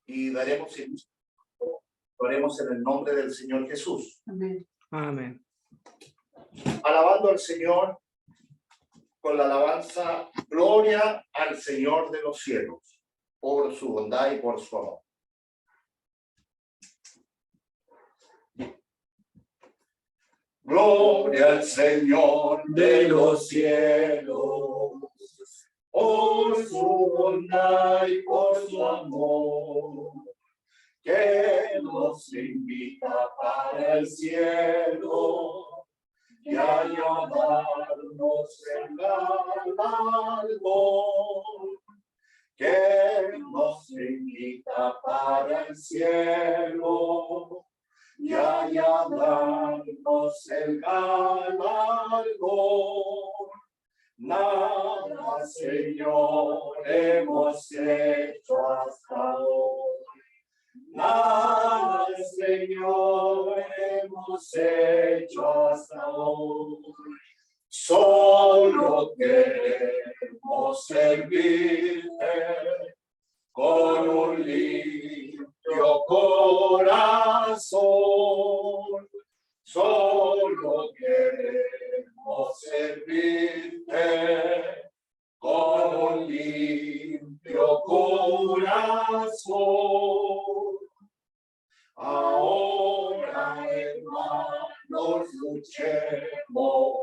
y daremos inicio. Lo haremos en el nombre del Señor Jesús. Amén. Amén. Alabando al Señor con la alabanza, gloria al Señor de los cielos, por su bondad y por su amor. Gloria al Señor de los cielos, por su bondad y por su amor, que nos invita para el cielo y a llamarnos el galardón, que nos invita para el cielo y a llamarnos el galardón. Nada, Señor, hemos hecho hasta hoy. Nada, Señor, hemos hecho hasta hoy. Solo queremos servirte con un limpio corazón. Solo queremos servirte con un limpio corazón. Ahora, hermanos, luchemos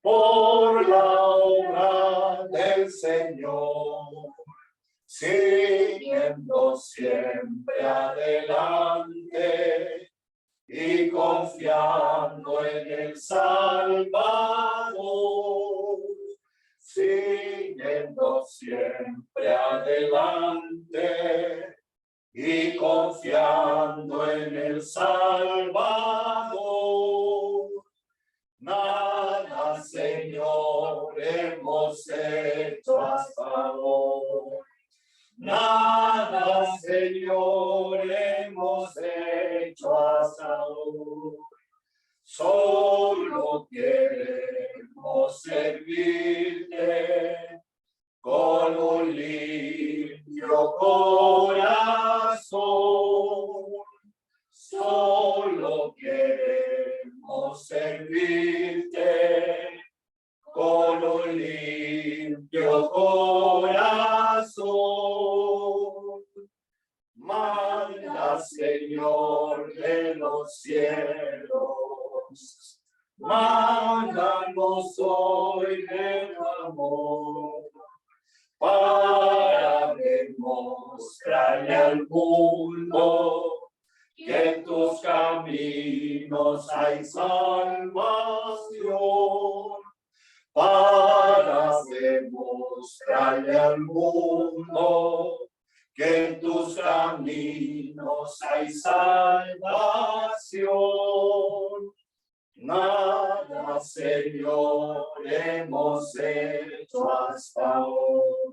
por la obra del Señor, siguiendo siempre adelante y confiando en el Salvador, siguiendo siempre adelante y confiando en el Salvador. Nada, Señor, hemos hecho hasta hoy. Nada, Señor, hemos hecho hasta hoy. Solo queremos servirte con un limpio corazón. Solo queremos servirte con un limpio corazón. Manda, Señor de los cielos, mándanos hoy de tu amor, para demostrarle al mundo que en tus caminos hay salvación, para demostrarle al mundo que en tus caminos hay salvación. Nada, Señor, hemos hecho hasta hoy.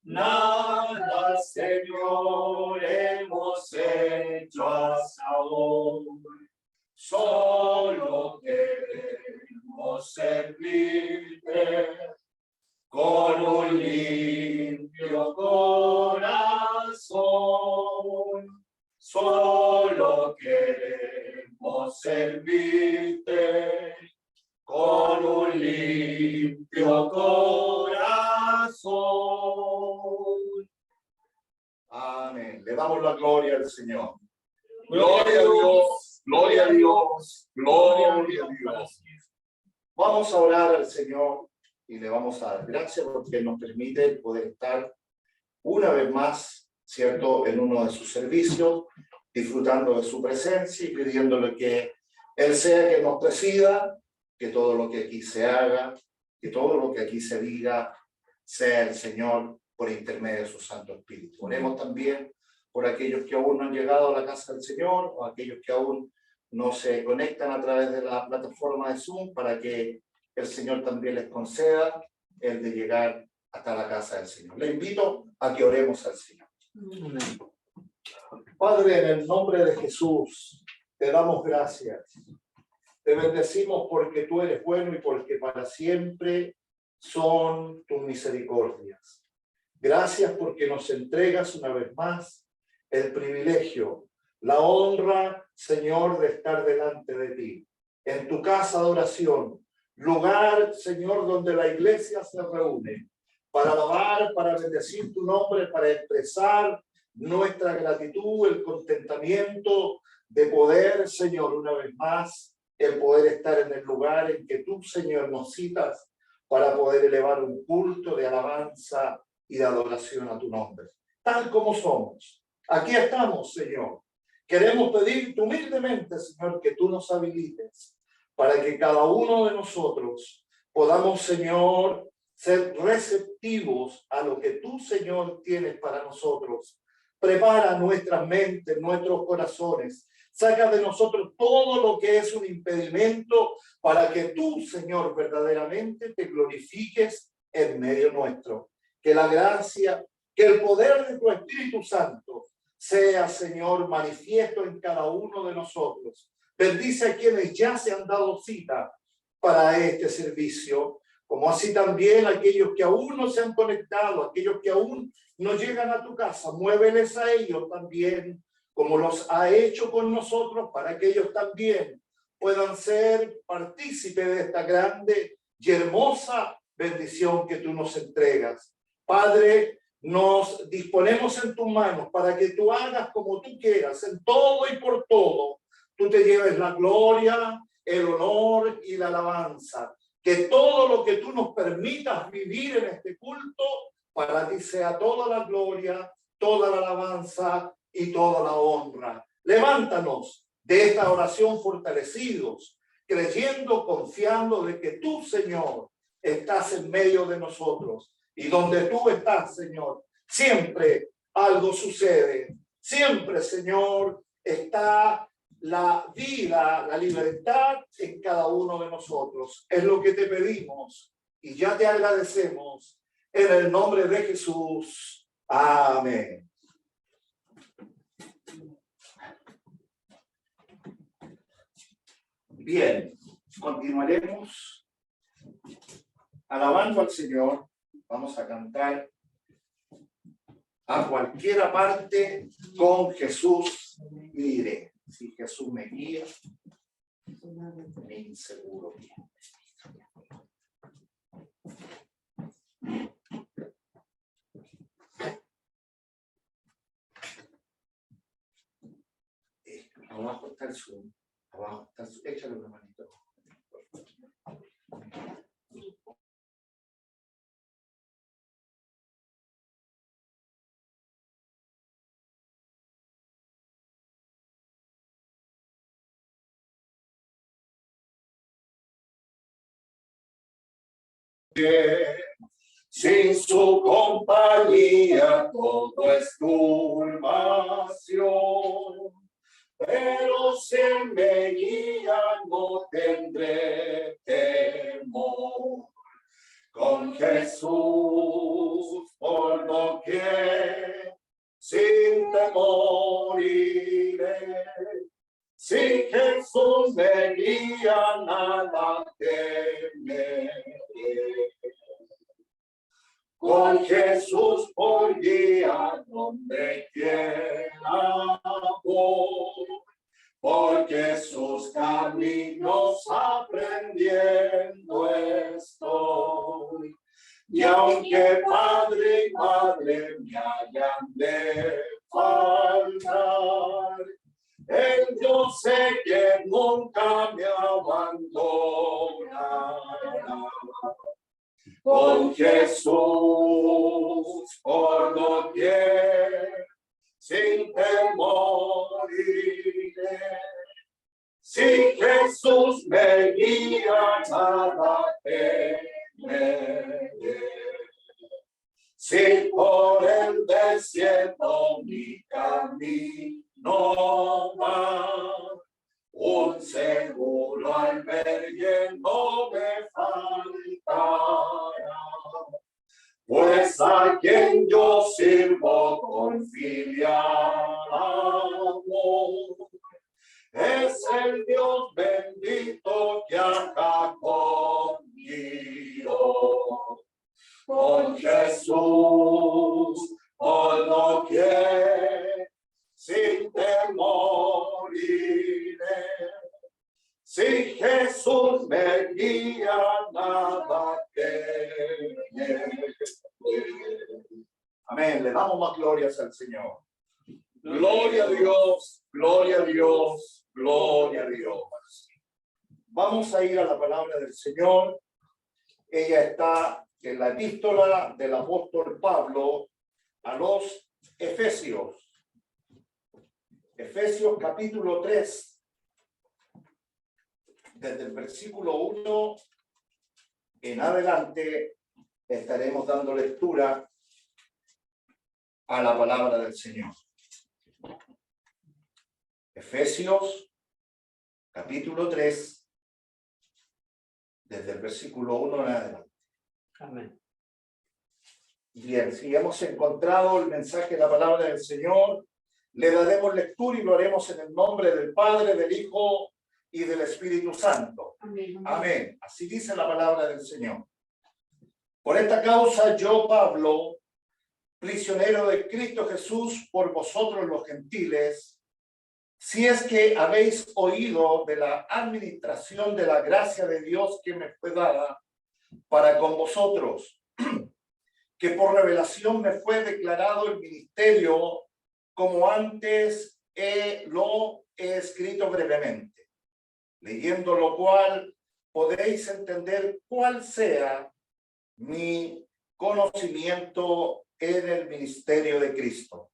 Nada, Señor, hemos hecho hasta hoy. Solo queremos servirte con un limpio corazón. Solo queremos servirte con un limpio corazón. Amén. Le damos la gloria al Señor. Gloria a Dios, gloria a Dios, gloria a Dios. Vamos a orar al Señor y le vamos a dar gracias porque nos permite poder estar una vez más, ¿cierto?, en uno de sus servicios, disfrutando de su presencia y pidiéndole que Él sea que nos presida, que todo lo que aquí se haga, que todo lo que aquí se diga, sea el Señor por intermedio de su Santo Espíritu. Oremos también por aquellos que aún no han llegado a la casa del Señor, o aquellos que aún no se conectan a través de la plataforma de Zoom, para que el Señor también les conceda el de llegar hasta la casa del Señor. Le invito a que oremos al Señor. Amén. Padre, en el nombre de Jesús, te damos gracias. Te bendecimos porque tú eres bueno y porque para siempre son tus misericordias. Gracias porque nos entregas una vez más el privilegio, la honra, Señor, de estar delante de ti, en tu casa de oración, lugar, Señor, donde la iglesia se reúne para alabar, para bendecir tu nombre, para expresar nuestra gratitud, el contentamiento de poder, Señor, una vez más, el poder estar en el lugar en que tú, Señor, nos citas para poder elevar un culto de alabanza y de adoración a tu nombre, tal como somos. Aquí estamos, Señor. Queremos pedirte humildemente, Señor, que tú nos habilites para que cada uno de nosotros podamos, Señor, ser receptivos a lo que tú, Señor, tienes para nosotros. Prepara nuestras mentes, nuestros corazones. Saca de nosotros todo lo que es un impedimento para que tú, Señor, verdaderamente te glorifiques en medio nuestro. Que la gracia, que el poder de tu Espíritu Santo sea, Señor, manifiesto en cada uno de nosotros. Bendice a quienes ya se han dado cita para este servicio, como así también aquellos que aún no se han conectado, aquellos que aún no llegan a tu casa. Muéveles a ellos también, como los ha hecho con nosotros, para que ellos también puedan ser partícipes de esta grande y hermosa bendición que tú nos entregas. Padre, nos disponemos en tus manos para que tú hagas como tú quieras, en todo y por todo. Tú te lleves la gloria, el honor y la alabanza. Que todo lo que tú nos permitas vivir en este culto, para ti sea toda la gloria, toda la alabanza y toda la honra. Levántanos de esta oración fortalecidos, creyendo, confiando de que tú, Señor, estás en medio de nosotros. Y donde tú estás, Señor, siempre algo sucede. Siempre, Señor, está la vida, la libertad en cada uno de nosotros. Es lo que te pedimos y ya te agradecemos en el nombre de Jesús. Amén. Bien, continuaremos alabando al Señor. Vamos a cantar a cualquiera parte con Jesús iré. Si Jesús me guía, me inseguro bien. Abajo está el Zoom. Abajo está el Zoom. Échale una manito. Sin su compañía todo es turbación, pero si me guía no tendré temor. Con Jesús por doquier, sin temor iré. Si Jesús me guía, nada temeré. Con Jesús por guía, donde quiera voy, porque sus caminos aprendiendo estoy. Y aunque padre y madre me hayan de faltar, yo sé que nunca me abandonará. Con Jesús por doquier, sin temor iré. Si Jesús me guía, nada temeré. Si por el desierto mi camino va, un seguro albergue no me faltará, pues a quien yo sirvo con filial amor, es el Dios bendito que acá conmigo. Con Jesús por doquier, Si Jesús me guía, nada temeré. Amén. Le damos más glorias al Señor. Gloria a Dios, gloria a Dios, gloria a Dios. Vamos a ir a la palabra del Señor. Ella está en la epístola del apóstol Pablo a los Efesios. Efesios capítulo 3. Desde el versículo 1 en adelante estaremos dando lectura a la palabra del Señor. Efesios capítulo 3, desde el versículo 1 en adelante. Amén. Bien, si hemos encontrado el mensaje de la palabra del Señor, le daremos lectura y lo haremos en el nombre del Padre, del Hijo y del Espíritu Santo. Amén. Amén. Así dice la palabra del Señor. Por esta causa yo, Pablo, prisionero de Cristo Jesús por vosotros los gentiles, si es que habéis oído de la administración de la gracia de Dios que me fue dada para con vosotros, que por revelación me fue declarado el ministerio, como antes lo he escrito brevemente, leyendo lo cual podéis entender cuál sea mi conocimiento en el ministerio de Cristo.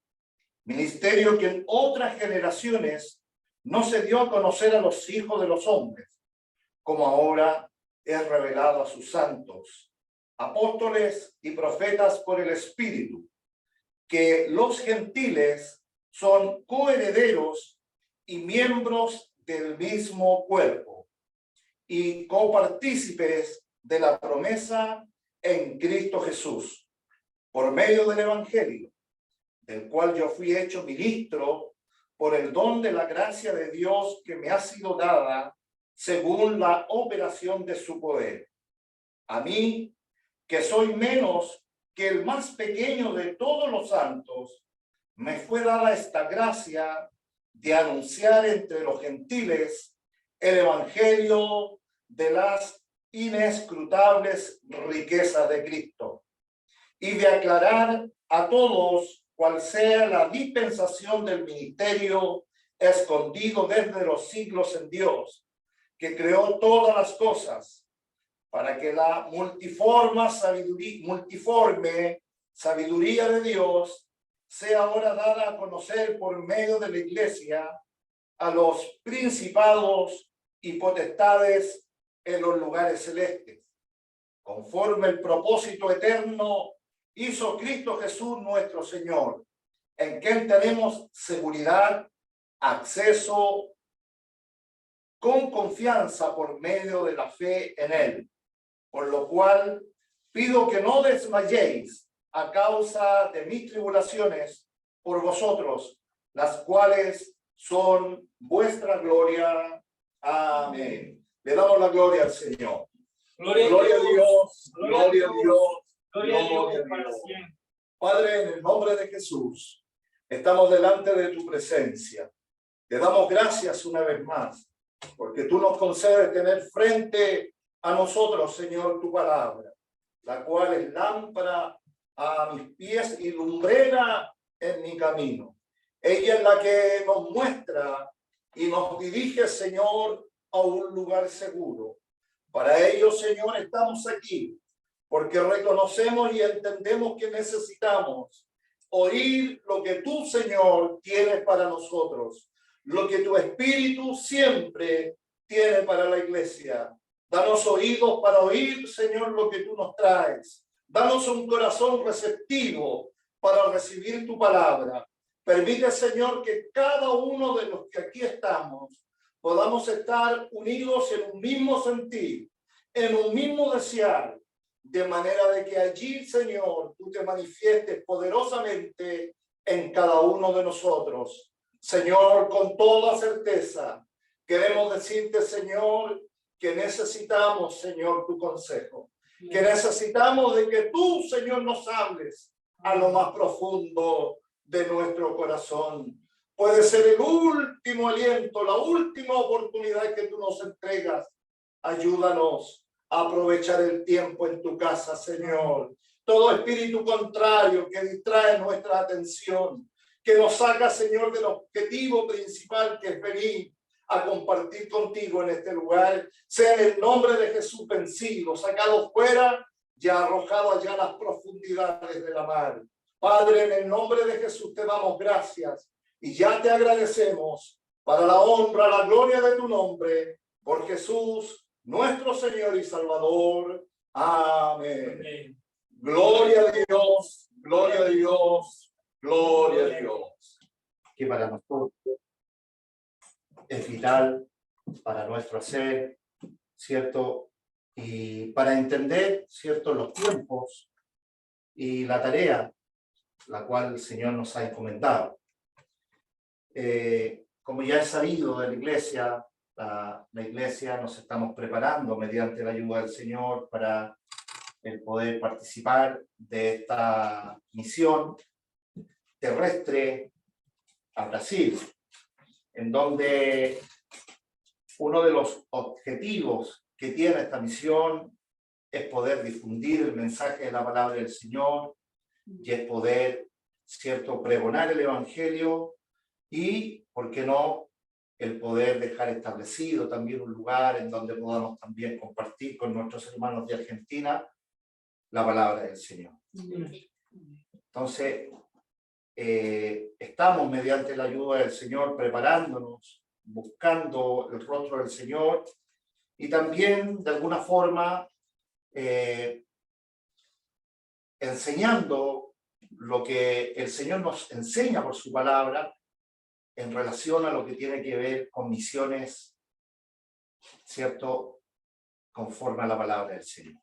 Ministerio que en otras generaciones no se dio a conocer a los hijos de los hombres, como ahora es revelado a sus santos, apóstoles y profetas por el Espíritu, que los gentiles son coherederos y miembros del mismo cuerpo y copartícipes de la promesa en Cristo Jesús, por medio del Evangelio, del cual yo fui hecho ministro por el don de la gracia de Dios que me ha sido dada según la operación de su poder. A mí, que soy menos que el más pequeño de todos los santos, me fue dada esta gracia de anunciar entre los gentiles el evangelio de las inescrutables riquezas de Cristo y de aclarar a todos cuál sea la dispensación del ministerio escondido desde los siglos en Dios, que creó todas las cosas, para que la multiforme sabiduría de Dios sea ahora dada a conocer por medio de la Iglesia a los principados y potestades en los lugares celestes, conforme el propósito eterno hizo Cristo Jesús nuestro Señor, en quien tenemos seguridad, acceso con confianza por medio de la fe en Él. Por lo cual pido que no desmayéis a causa de mis tribulaciones por vosotros, las cuales son vuestra gloria. Amén. Le damos la gloria al Señor. Gloria a Dios, gloria a Dios. Gloria a Dios para siempre. Padre, en el nombre de Jesús, estamos delante de tu presencia. Te damos gracias una vez más, porque tú nos concedes tener frente a nosotros, Señor, tu palabra, la cual es lámpara a mis pies y lumbrera en mi camino. Ella es la que nos muestra y nos dirige, Señor, a un lugar seguro. Para ello, Señor, estamos aquí, porque reconocemos y entendemos que necesitamos oír lo que tú, Señor, tienes para nosotros, lo que tu Espíritu siempre tiene para la iglesia. Danos oídos para oír, Señor, lo que tú nos traes. Danos un corazón receptivo para recibir tu palabra. Permite, Señor, que cada uno de los que aquí estamos podamos estar unidos en un mismo sentir, en un mismo desear, de manera de que allí, Señor, tú te manifiestes poderosamente en cada uno de nosotros. Señor, con toda certeza, queremos decirte, Señor, que necesitamos, Señor, tu consejo, que necesitamos de que tú, Señor, nos hables a lo más profundo de nuestro corazón, Puede ser el último aliento, la última oportunidad que tú nos entregas. Ayúdanos a aprovechar el tiempo en tu casa, Señor. Todo espíritu contrario que distrae nuestra atención, que nos saca, Señor, del objetivo principal, que es venir a compartir contigo en este lugar, sea en el nombre de Jesús vencido, sacado fuera y arrojado allá a las profundidades de la mar. Padre, en el nombre de Jesús te damos gracias y ya te agradecemos para la honra, la gloria de tu nombre, por Jesús, nuestro Señor y Salvador. Amén. Amén. Gloria a Dios, gloria a Dios, gloria a Dios. Que para nosotros es vital para nuestro ser, ¿cierto? Y para entender, ¿cierto?, los tiempos y la tarea la cual el Señor nos ha encomendado. Como ya es sabido de la iglesia, la iglesia nos estamos preparando mediante la ayuda del Señor para el poder participar de esta misión terrestre a Brasil, en donde uno de los objetivos que tiene esta misión es poder difundir el mensaje de la palabra del Señor y es poder, ¿cierto?, pregonar el Evangelio y, ¿por qué no?, el poder dejar establecido también un lugar en donde podamos también compartir con nuestros hermanos de Argentina la palabra del Señor. Entonces, estamos mediante la ayuda del Señor preparándonos, buscando el rostro del Señor y también de alguna forma enseñando lo que el Señor nos enseña por su palabra en relación a lo que tiene que ver con misiones, ¿cierto?, conforme a la palabra del Señor.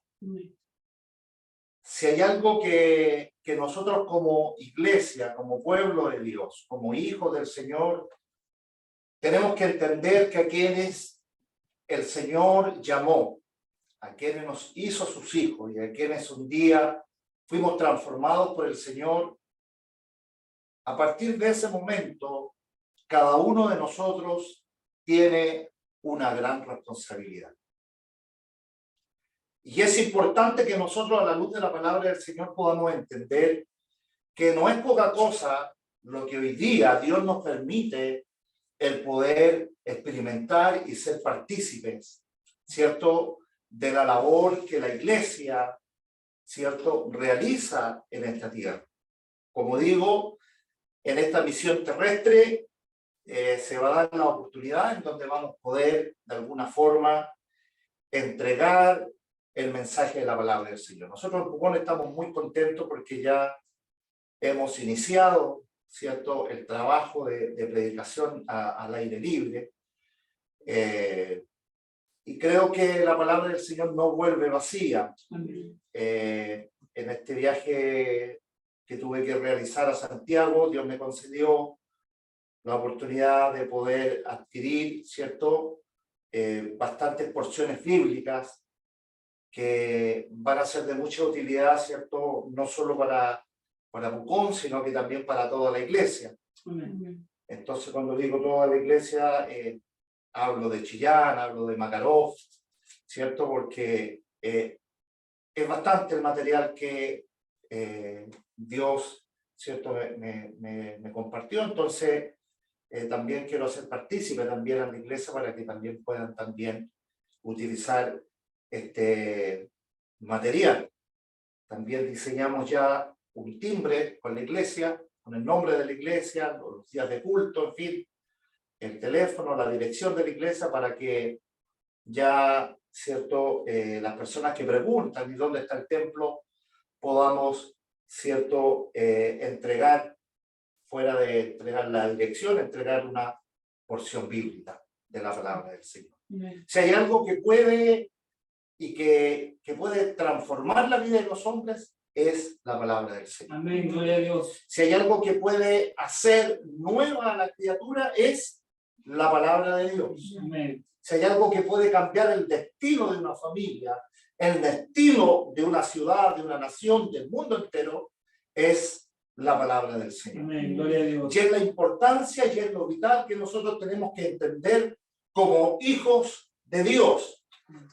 Si hay algo que nosotros como iglesia, como pueblo de Dios, como hijos del Señor, tenemos que entender que a quienes el Señor llamó, a quienes nos hizo sus hijos y a quienes un día fuimos transformados por el Señor, a partir de ese momento, cada uno de nosotros tiene una gran responsabilidad. Y es importante que nosotros, a la luz de la palabra del Señor, podamos entender que no es poca cosa lo que hoy día Dios nos permite el poder experimentar y ser partícipes, ¿cierto?, de la labor que la iglesia, ¿cierto?, realiza en esta tierra. Como digo, en esta misión terrestre se va a dar la oportunidad en donde vamos a poder, de alguna forma, entregar el mensaje de la palabra del Señor. Nosotros en Pucón estamos muy contentos porque ya hemos iniciado, ¿cierto?, el trabajo de predicación al aire libre. Y creo que la palabra del Señor no vuelve vacía. En este viaje que tuve que realizar a Santiago, Dios me concedió la oportunidad de poder adquirir, ¿cierto?, bastantes porciones bíblicas que van a ser de mucha utilidad, ¿cierto?, no solo para Pucón, sino que también para toda la iglesia. Entonces, cuando digo toda la iglesia, hablo de Chillán, hablo de Makarov, ¿cierto?, porque es bastante el material que Dios, ¿cierto?, me compartió. Entonces, también quiero hacer partícipe también a la iglesia para que también puedan también utilizar este material. También diseñamos ya un timbre con la iglesia, con el nombre de la iglesia, los días de culto, en fin, el teléfono, la dirección de la iglesia, para que ya, ¿cierto?, las personas que preguntan ¿y dónde está el templo? Podamos, ¿cierto?, entregar, fuera de entregar la dirección, entregar una porción bíblica de la palabra del Señor. Si hay algo que puede y que puede transformar la vida de los hombres, es la palabra del Señor. Amén, gloria a Dios. Si hay algo que puede hacer nueva a la criatura, es la palabra de Dios. Amén. Si hay algo que puede cambiar el destino de una familia, el destino de una ciudad, de una nación, del mundo entero, es la palabra del Señor. Amén. Gloria a Dios. Y es la importancia y es lo vital que nosotros tenemos que entender como hijos de Dios.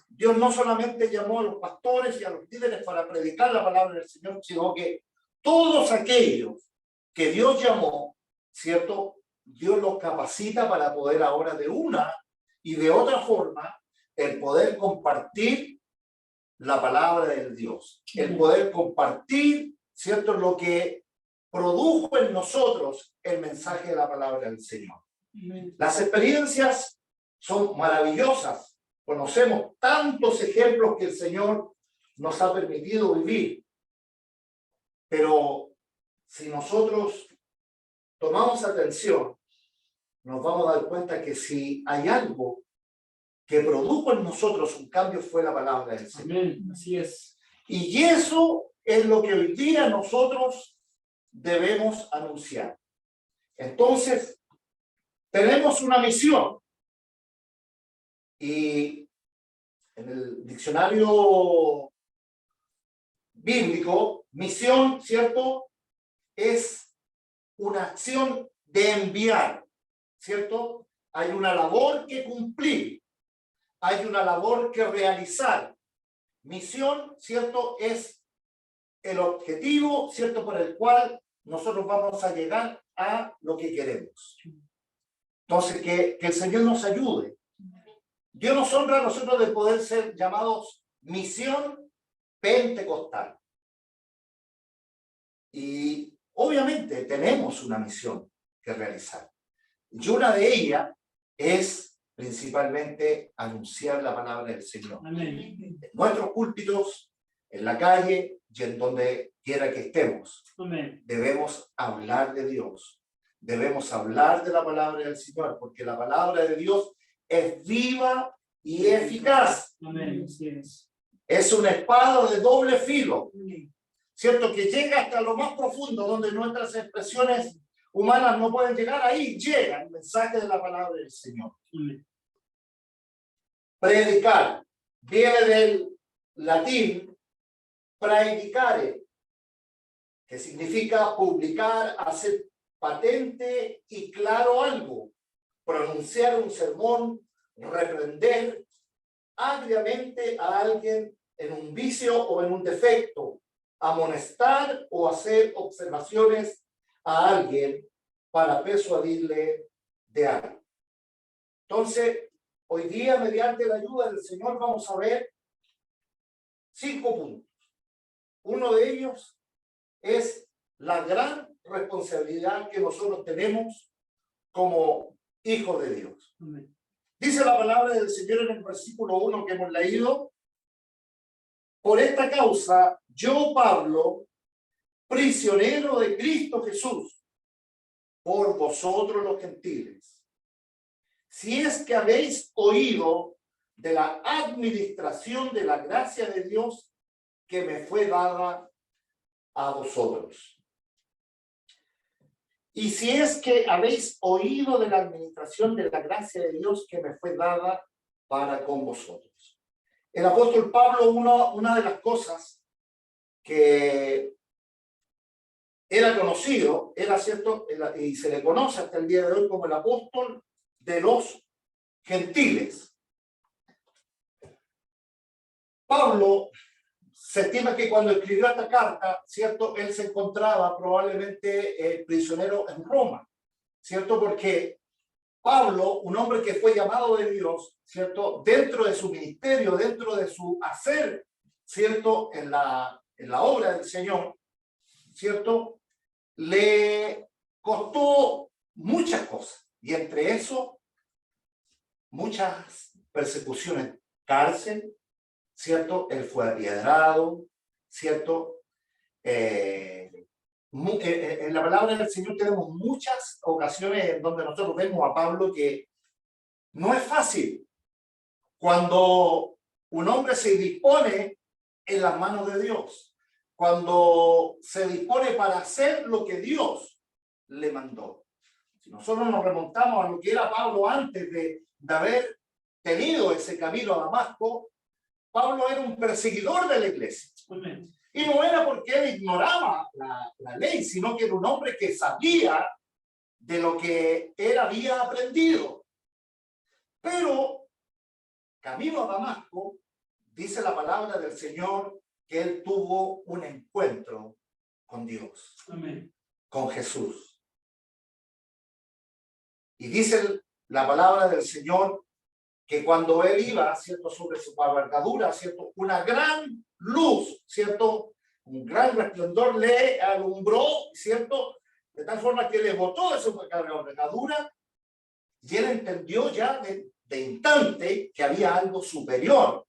Dios no solamente llamó a los pastores y a los líderes para predicar la palabra del Señor, sino que todos aquellos que Dios llamó, ¿cierto? Dios los capacita para poder ahora de una y de otra forma el poder compartir la palabra del Dios, el poder compartir, ¿cierto? Lo que produjo en nosotros el mensaje de la palabra del Señor. Las experiencias son maravillosas. Conocemos tantos ejemplos que el Señor nos ha permitido vivir. Pero si nosotros tomamos atención, nos vamos a dar cuenta que si hay algo que produjo en nosotros un cambio fue la palabra del Señor. Amén. Así es. Y eso es lo que hoy día nosotros debemos anunciar. Entonces, tenemos una misión. Y en el diccionario bíblico, misión, ¿cierto? Es una acción de enviar, ¿cierto? Hay una labor que cumplir, hay una labor que realizar. Misión, ¿cierto? Es el objetivo, ¿cierto? Por el cual nosotros vamos a llegar a lo que queremos. Entonces, que el Señor nos ayude. Dios nos honra a nosotros de poder ser llamados misión pentecostal. Y obviamente tenemos una misión que realizar. Y una de ellas es principalmente anunciar la palabra del Señor. Amén. En nuestros púlpitos, en la calle y en donde quiera que estemos. Amén. Debemos hablar de Dios. Debemos hablar de la palabra del Señor, porque la palabra de Dios es viva y eficaz. Amén. Así es. Es una espada de doble filo, ¿cierto? Que llega hasta lo más profundo, donde nuestras expresiones humanas no pueden llegar. Ahí llega el mensaje de la palabra del Señor. Amén. Predicar viene del latín praedicare, que significa publicar, hacer patente y claro algo, pronunciar un sermón, reprender agriamente a alguien en un vicio o en un defecto, amonestar o hacer observaciones a alguien para persuadirle de algo. Entonces, hoy día, mediante la ayuda del Señor, vamos a ver 5 puntos. Uno de ellos es la gran responsabilidad que nosotros tenemos como hijos de Dios. Amén. Dice la palabra del Señor en el versículo 1 que hemos leído: por esta causa, yo, Pablo, prisionero de Cristo Jesús, por vosotros los gentiles, si es que habéis oído de la administración de la gracia de Dios que me fue dada a vosotros. Y si es que habéis oído de la administración de la gracia de Dios que me fue dada para con vosotros. El apóstol Pablo, una de las cosas que era conocido, era cierto, y se le conoce hasta el día de hoy como el apóstol de los gentiles. Pablo se estima que cuando escribió esta carta, ¿cierto? Él se encontraba probablemente prisionero en Roma, ¿cierto? Porque Pablo, un hombre que fue llamado de Dios, ¿cierto? Dentro de su ministerio, dentro de su hacer, ¿cierto? En la obra del Señor, ¿cierto? Le costó muchas cosas. Y entre eso, muchas persecuciones, cárcel, ¿cierto? Él fue apiedrado, ¿cierto? En la palabra del Señor tenemos muchas ocasiones en donde nosotros vemos a Pablo que no es fácil cuando un hombre se dispone en las manos de Dios, cuando se dispone para hacer lo que Dios le mandó. Si nosotros nos remontamos a lo que era Pablo antes de haber tenido ese camino a Damasco, Pablo era un perseguidor de la iglesia. Y no era porque él ignoraba la ley, sino que era un hombre que sabía de lo que él había aprendido. Pero camino a Damasco, dice la palabra del Señor que él tuvo un encuentro con Dios, Amén. con Jesús. Y dice la palabra del Señor que cuando él iba, ¿cierto?, sobre su cabalgadura, ¿cierto?, una gran luz, ¿cierto?, un gran resplandor le alumbró, ¿cierto?, de tal forma que le botó de su cabalgadura y él entendió ya de instante que había algo superior,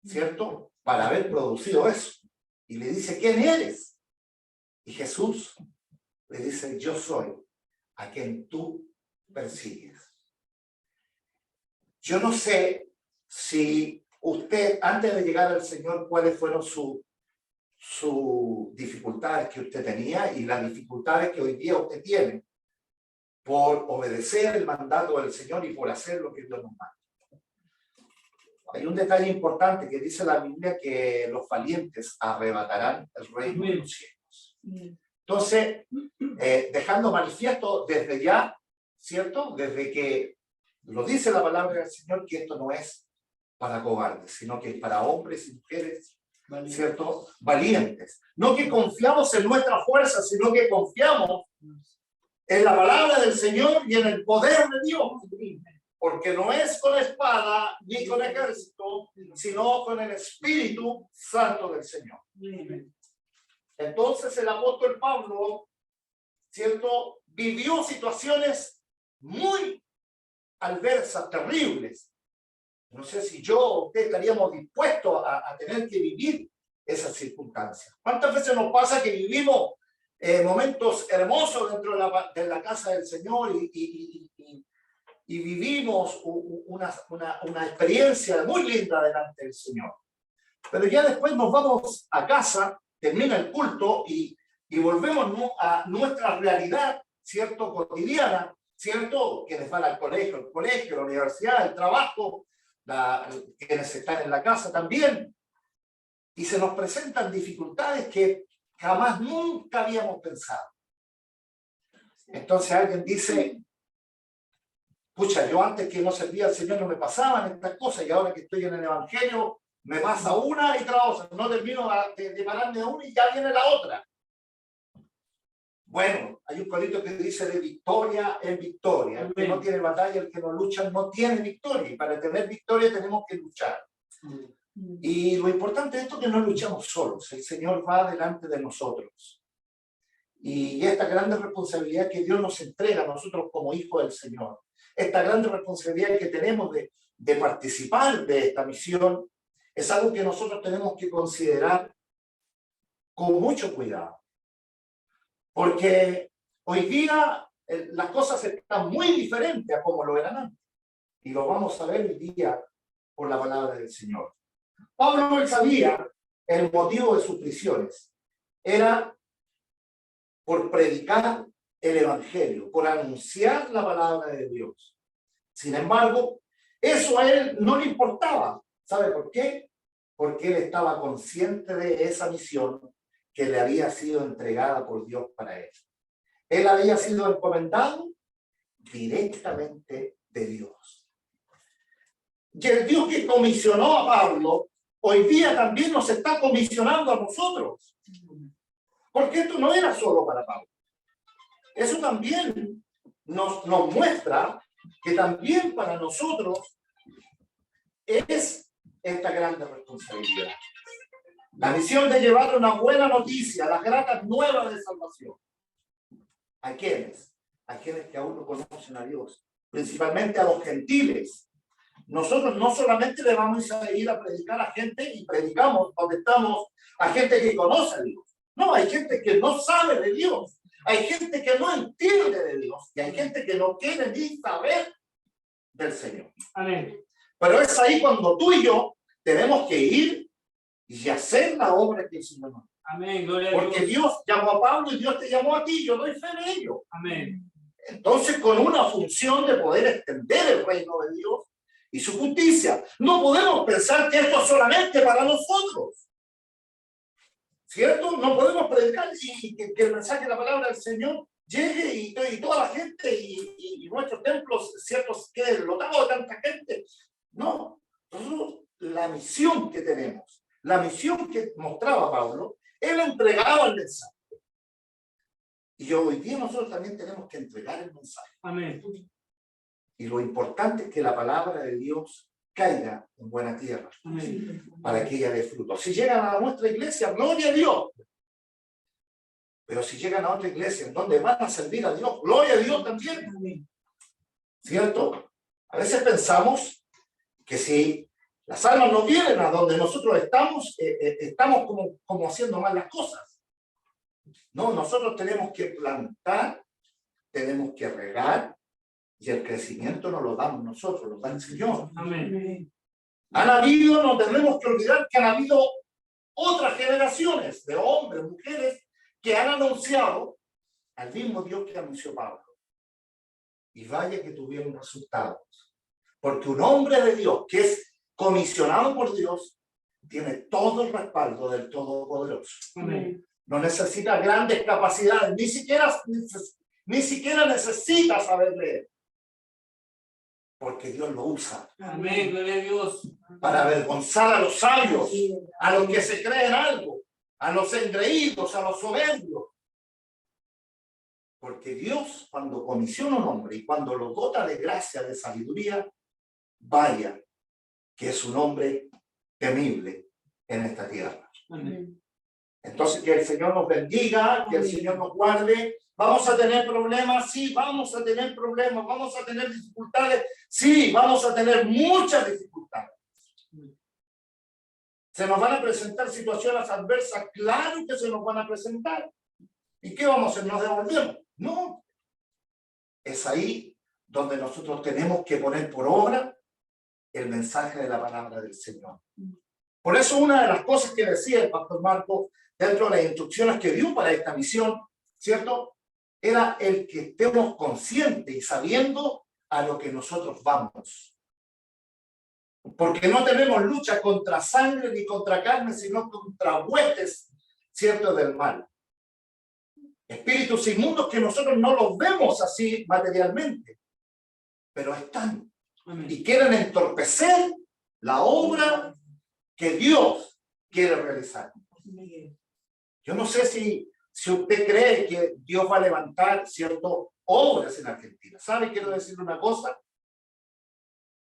¿cierto?, para haber producido eso. Y le dice, ¿quién eres? Y Jesús le dice, yo soy a quien tú persigues. Yo no sé si usted, antes de llegar al Señor, cuáles fueron sus dificultades que usted tenía y las dificultades que hoy día usted tiene por obedecer el mandato del Señor y por hacer lo que Dios nos manda. Hay un detalle importante que dice la Biblia, que los valientes arrebatarán el reino de los cielos. Entonces, dejando manifiesto desde ya, ¿cierto?, desde que lo dice la palabra del Señor, que esto no es para cobardes, sino que es para hombres y mujeres, ¿cierto?, valientes. No que confiamos en nuestra fuerza, sino que confiamos en la palabra del Señor y en el poder de Dios. Porque no es con espada ni con ejército, sino con el Espíritu Santo del Señor. Entonces el apóstol Pablo, ¿cierto?, vivió situaciones muy adversas, terribles. No sé si yo o usted estaríamos dispuestos a tener que vivir esas circunstancias. ¿Cuántas veces nos pasa que vivimos momentos hermosos dentro de la casa del Señor y vivimos una experiencia muy linda delante del Señor? Pero ya después nos vamos a casa, termina el culto y volvemos a nuestra realidad, ¿cierto?, cotidiana, ¿cierto?, quienes van al colegio, la universidad, el trabajo, quienes están en la casa también, y se nos presentan dificultades que jamás, nunca habíamos pensado. Entonces alguien dice, pucha, yo antes que no servía al Señor no me pasaban estas cosas, y ahora que estoy en el Evangelio me pasa una y otra cosa, no termino de pararme a una y ya viene la otra. Bueno, hay un corito que dice de victoria en victoria. El que no tiene batalla, el que no lucha, no tiene victoria. Y para tener victoria tenemos que luchar. Y lo importante de esto es que no luchamos solos. El Señor va delante de nosotros. Y esta gran responsabilidad que Dios nos entrega a nosotros como hijos del Señor, esta gran responsabilidad que tenemos de participar de esta misión, es algo que nosotros tenemos que considerar con mucho cuidado. Porque hoy día las cosas están muy diferentes a como lo eran antes. Y lo vamos a ver hoy día por la palabra del Señor. Pablo, él sabía el motivo de sus prisiones. Era por predicar el Evangelio, por anunciar la palabra de Dios. Sin embargo, eso a él no le importaba. ¿Sabe por qué? Porque él estaba consciente de esa misión que le había sido entregada por Dios para él. Él había sido encomendado directamente de Dios. Y el Dios que comisionó a Pablo, hoy día también nos está comisionando a nosotros. Porque esto no era solo para Pablo. Eso también nos muestra que también para nosotros es esta gran responsabilidad. La misión de llevar una buena noticia, las gratas nuevas de salvación. ¿A quiénes? A quienes que aún no conocen a Dios. Principalmente a los gentiles. Nosotros no solamente le vamos a ir a predicar a gente y predicamos donde estamos a gente que conoce a Dios. No, hay gente que no sabe de Dios. Hay gente que no entiende de Dios. Y hay gente que no quiere ni saber del Señor. Amén. Pero es ahí cuando tú y yo tenemos que ir y hacer la obra que el Señor nos da. Amén, gloria a Dios. Porque Dios llamó a Pablo y Dios te llamó a ti. Yo doy fe de ello. Amén. Entonces, con una función de poder extender el reino de Dios y su justicia, no podemos pensar que esto es solamente para nosotros. ¿cierto? No podemos predicar y que el mensaje de la palabra del Señor llegue y toda la gente y nuestros templos, ¿cierto?, queden lotados de tanta gente. No, nosotros, la misión que tenemos, la misión que mostraba Pablo, él entregaba el mensaje. Y hoy día nosotros también tenemos que entregar el mensaje. Amén. Y lo importante es que la palabra de Dios caiga en buena tierra, Amén. para que ella dé fruto. Si llegan a nuestra iglesia, gloria a Dios. Pero si llegan a otra iglesia en donde van a servir a Dios, gloria a Dios también. Amén. ¿Cierto? A veces pensamos que si las almas no vienen a donde nosotros estamos, estamos como haciendo mal las cosas. No, nosotros tenemos que plantar, tenemos que regar, y el crecimiento no lo damos nosotros, lo da el Señor. Amén. Han habido, no tenemos que olvidar que han habido otras generaciones de hombres, mujeres, que han anunciado al mismo Dios que anunció Pablo. Y vaya que tuvieron resultados. Porque un hombre de Dios que es comisionado por Dios tiene todo el respaldo del Todopoderoso. Amén. No necesita grandes capacidades, ni siquiera necesita saber leer. Porque Dios lo usa. Amén. Gloria a Dios. Para avergonzar a los sabios, a los que se creen algo, a los engreídos, a los soberbios. Porque Dios, cuando comisiona a un hombre y cuando lo dota de gracia, de sabiduría, vaya que es un hombre temible en esta tierra. Amén. Entonces, que el Señor nos bendiga, que el Señor nos guarde. ¿Vamos a tener problemas? Sí, vamos a tener problemas. ¿Vamos a tener dificultades? Sí, vamos a tener muchas dificultades. ¿Se nos van a presentar situaciones adversas? Claro que se nos van a presentar. ¿Y qué vamos a hacer? ¿Nos devolvemos? No. Es ahí donde nosotros tenemos que poner por obra el mensaje de la palabra del Señor. Por eso una de las cosas que decía el pastor Marco dentro de las instrucciones que dio para esta misión, ¿cierto?, era el que estemos conscientes y sabiendo a lo que nosotros vamos. Porque no tenemos lucha contra sangre ni contra carne, sino contra huestes, ¿cierto?, del mal. Espíritus inmundos que nosotros no los vemos así materialmente, pero están. Amén. Y quieren entorpecer la obra que Dios quiere realizar. Yo no sé si usted cree que Dios va a levantar ciertas obras en Argentina. ¿Sabe? Quiero decirle una cosa.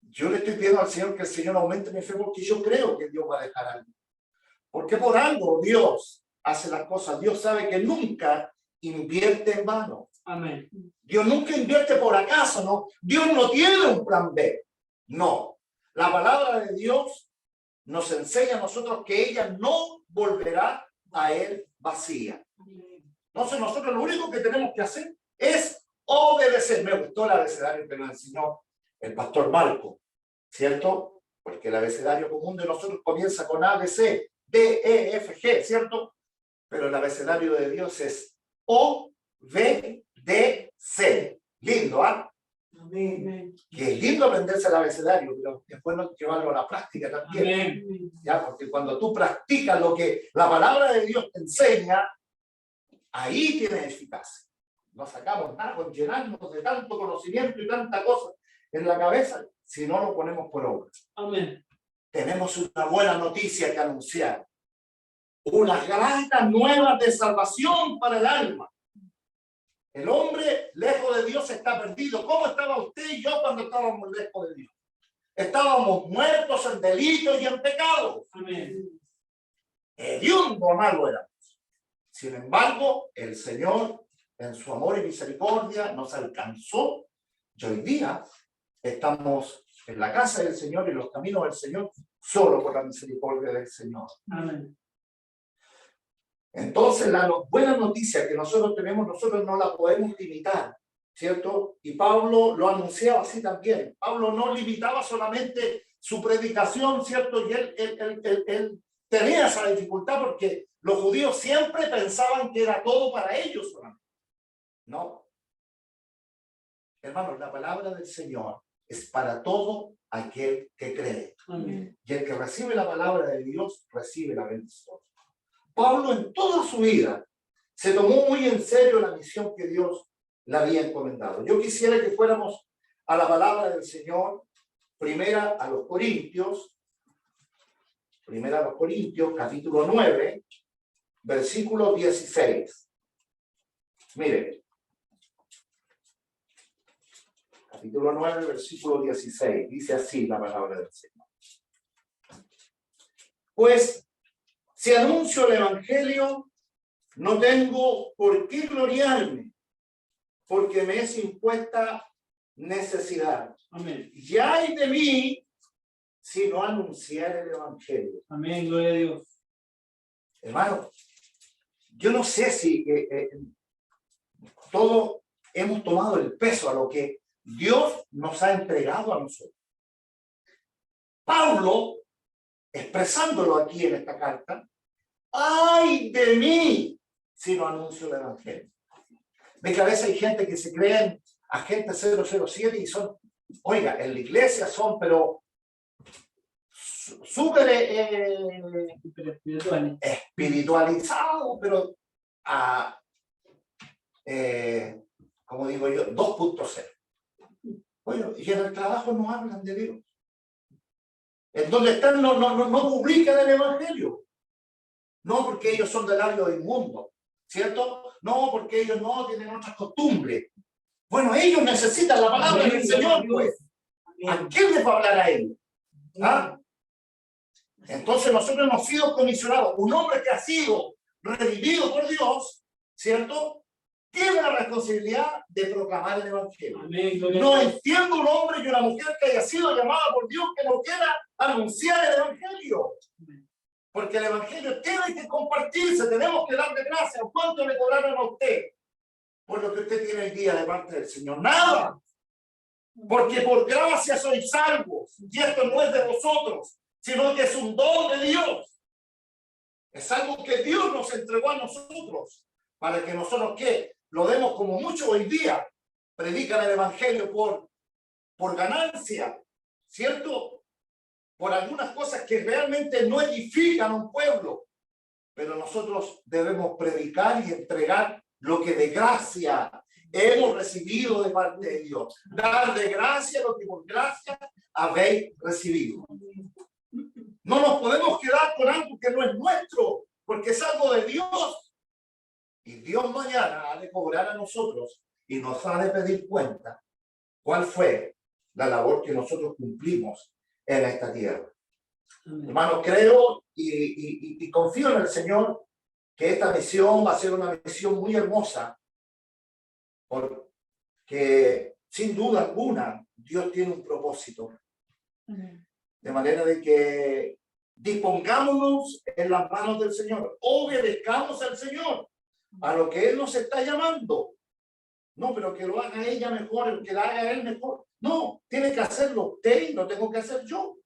Yo le estoy pidiendo al Señor que el Señor aumente mi fe porque yo creo que Dios va a dejar algo. Porque por algo Dios hace las cosas. Dios sabe que nunca invierte en vano. Amén. Dios nunca invierte por acaso, ¿no? Dios no tiene un plan B. No. La palabra de Dios nos enseña a nosotros que ella no volverá a él vacía. Entonces nosotros lo único que tenemos que hacer es obedecer. Me gustó el abecedario que nos enseñó el pastor Marco, ¿cierto? Porque el abecedario común de nosotros comienza con A, B, C, D, E, F, G, ¿cierto? Pero el abecedario de Dios es O, B, D, C. Lindo, ¿ah? Amén. Que es lindo aprenderse el abecedario, pero después no llevarlo a la práctica también. Amén. ¿Ya? Porque cuando tú practicas lo que la palabra de Dios te enseña, ahí tienes eficacia. No sacamos nada con llenarnos de tanto conocimiento y tanta cosa en la cabeza si no lo ponemos por obra. Amén. Tenemos una buena noticia que anunciar. Unas gratas nuevas de salvación para el alma. El hombre lejos de Dios está perdido. ¿Cómo estaba usted y yo cuando estábamos lejos de Dios? Estábamos muertos en delitos y en pecados. Amén. Hediondo malo éramos. Sin embargo, el Señor, en su amor y misericordia, nos alcanzó. Y hoy día estamos en la casa del Señor y los caminos del Señor, solo por la misericordia del Señor. Amén. Entonces, la buena noticia que nosotros tenemos, nosotros no la podemos limitar, ¿cierto? Y Pablo lo anunciaba así también. Pablo no limitaba solamente su predicación, ¿cierto? Y él tenía esa dificultad porque los judíos siempre pensaban que era todo para ellos solamente. No. Hermanos, la palabra del Señor es para todo aquel que cree. Amén. Y el que recibe la palabra de Dios, recibe la bendición. Pablo en toda su vida se tomó muy en serio la misión que Dios le había encomendado. Yo quisiera que fuéramos a la palabra del Señor, primera a los Corintios, capítulo 9, versículo 16. Mire, capítulo 9, versículo 16, dice así la palabra del Señor. Pues, si anuncio el Evangelio, no tengo por qué gloriarme, porque me es impuesta necesidad. Amén. Y ay de mí si no anunciar el Evangelio. Amén, gloria a Dios. Hermano, yo no sé si todos hemos tomado el peso a lo que Dios nos ha entregado a nosotros. Pablo, expresándolo aquí en esta carta, ay de mí si no anuncio el Evangelio. Ve que a veces hay gente que se creen agentes 007 y son, oiga, en la iglesia son, pero súper espiritualizados, pero como digo yo, 2.0. Oye, y en el trabajo no hablan de Dios. En donde están no publican el Evangelio. No porque ellos son de labios inmundos, ¿cierto? No porque ellos no tienen otras costumbres. Bueno, ellos necesitan la palabra del Señor, pues. ¿A quién les va a hablar a ellos? ¿Ah? Entonces nosotros hemos sido comisionados. Un hombre que ha sido revivido por Dios, ¿cierto? Tiene la responsabilidad de proclamar el Evangelio. Amén, No entiendo un hombre y una mujer que haya sido llamada por Dios que no quiera anunciar el Evangelio. Porque el Evangelio tiene que compartirse, tenemos que darle gracias. ¿Cuánto le cobraron a usted por lo que usted tiene el día de parte del Señor? Nada. Porque por gracia sois salvos. Y esto no es de vosotros, sino que es un don de Dios. Es algo que Dios nos entregó a nosotros para que nosotros, ¿qué? Lo demos como mucho hoy día. Predican el Evangelio por ganancia, ¿cierto? Por algunas cosas que realmente no edifican un pueblo. Pero nosotros debemos predicar y entregar lo que de gracia hemos recibido de parte de Dios. Dar de gracia lo que por gracia habéis recibido. No nos podemos quedar con algo que no es nuestro, porque es algo de Dios. Y Dios mañana ha de cobrar a nosotros y nos ha de pedir cuenta cuál fue la labor que nosotros cumplimos en esta tierra. Hermanos, creo y confío en el Señor que esta misión va a ser una misión muy hermosa, porque sin duda alguna Dios tiene un propósito. De manera de que dispongámonos en las manos del Señor, obedezcamos al Señor, a lo que Él nos está llamando. No, pero que lo haga ella mejor, que lo haga él mejor. No, tiene que hacerlo usted y lo tengo que hacer yo.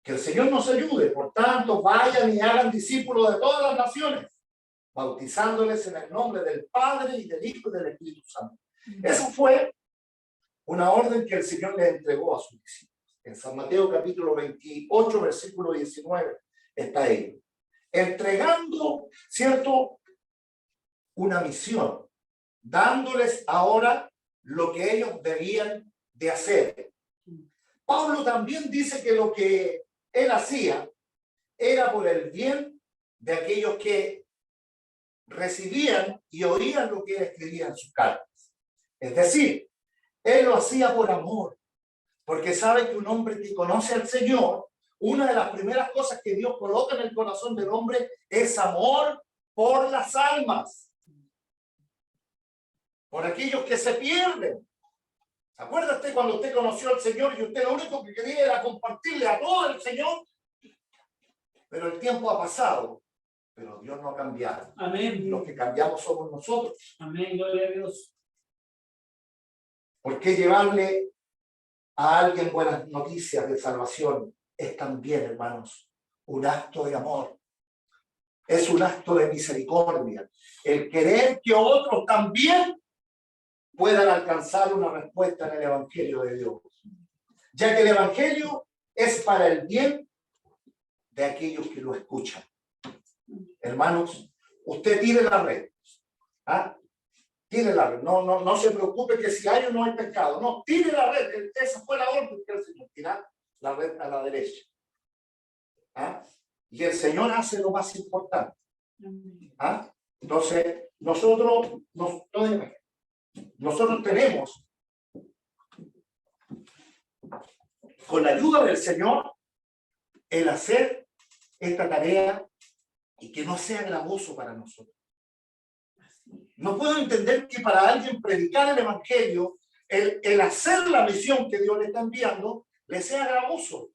Que el Señor nos ayude. Por tanto, vayan y hagan discípulos de todas las naciones, bautizándoles en el nombre del Padre y del Hijo y del Espíritu Santo. Eso fue una orden que el Señor le entregó a sus discípulos. En San Mateo capítulo 28, versículo 19, está ello. Entregando, ¿cierto?, una misión, dándoles ahora lo que ellos debían de hacer. Pablo también dice que lo que él hacía era por el bien de aquellos que recibían y oían lo que él escribía en sus cartas. Es decir, él lo hacía por amor, porque sabe que un hombre que conoce al Señor, una de las primeras cosas que Dios coloca en el corazón del hombre es amor por las almas, por aquellos que se pierden. ¿Se acuerda usted cuando usted conoció al Señor y usted lo único que quería era compartirle a todo el Señor? Pero el tiempo ha pasado, pero Dios no ha cambiado. Amén. Los que cambiamos somos nosotros. Amén, gloria a Dios. Porque llevarle a alguien buenas noticias de salvación es también, hermanos, un acto de amor. Es un acto de misericordia. El querer que otros también puedan alcanzar una respuesta en el Evangelio de Dios. Ya que el Evangelio es para el bien de aquellos que lo escuchan. Hermanos, usted tire la red. ¿Ah? Tire la red. No se preocupe que si hay o no hay pescado. No, tire la red. Esa fue la orden que el Señor. Tirar la red a la derecha. ¿Ah? Y el Señor hace lo más importante. ¿Ah? Entonces, nosotros tenemos, con la ayuda del Señor, el hacer esta tarea y que no sea gravoso para nosotros. No puedo entender que para alguien predicar el Evangelio, el hacer la misión que Dios le está enviando, le sea gravoso.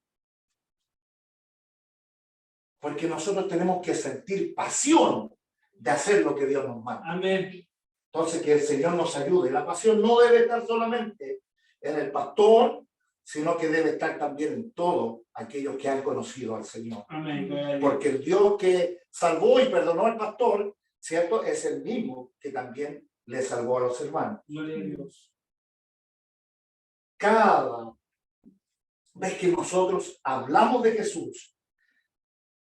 Porque nosotros tenemos que sentir pasión de hacer lo que Dios nos manda. Amén. Entonces, que el Señor nos ayude. La pasión no debe estar solamente en el pastor, sino que debe estar también en todos aquellos que han conocido al Señor. Amén. Porque el Dios que salvó y perdonó al pastor, ¿cierto? Es el mismo que también le salvó a los hermanos. Gloria a Dios. Cada vez que nosotros hablamos de Jesús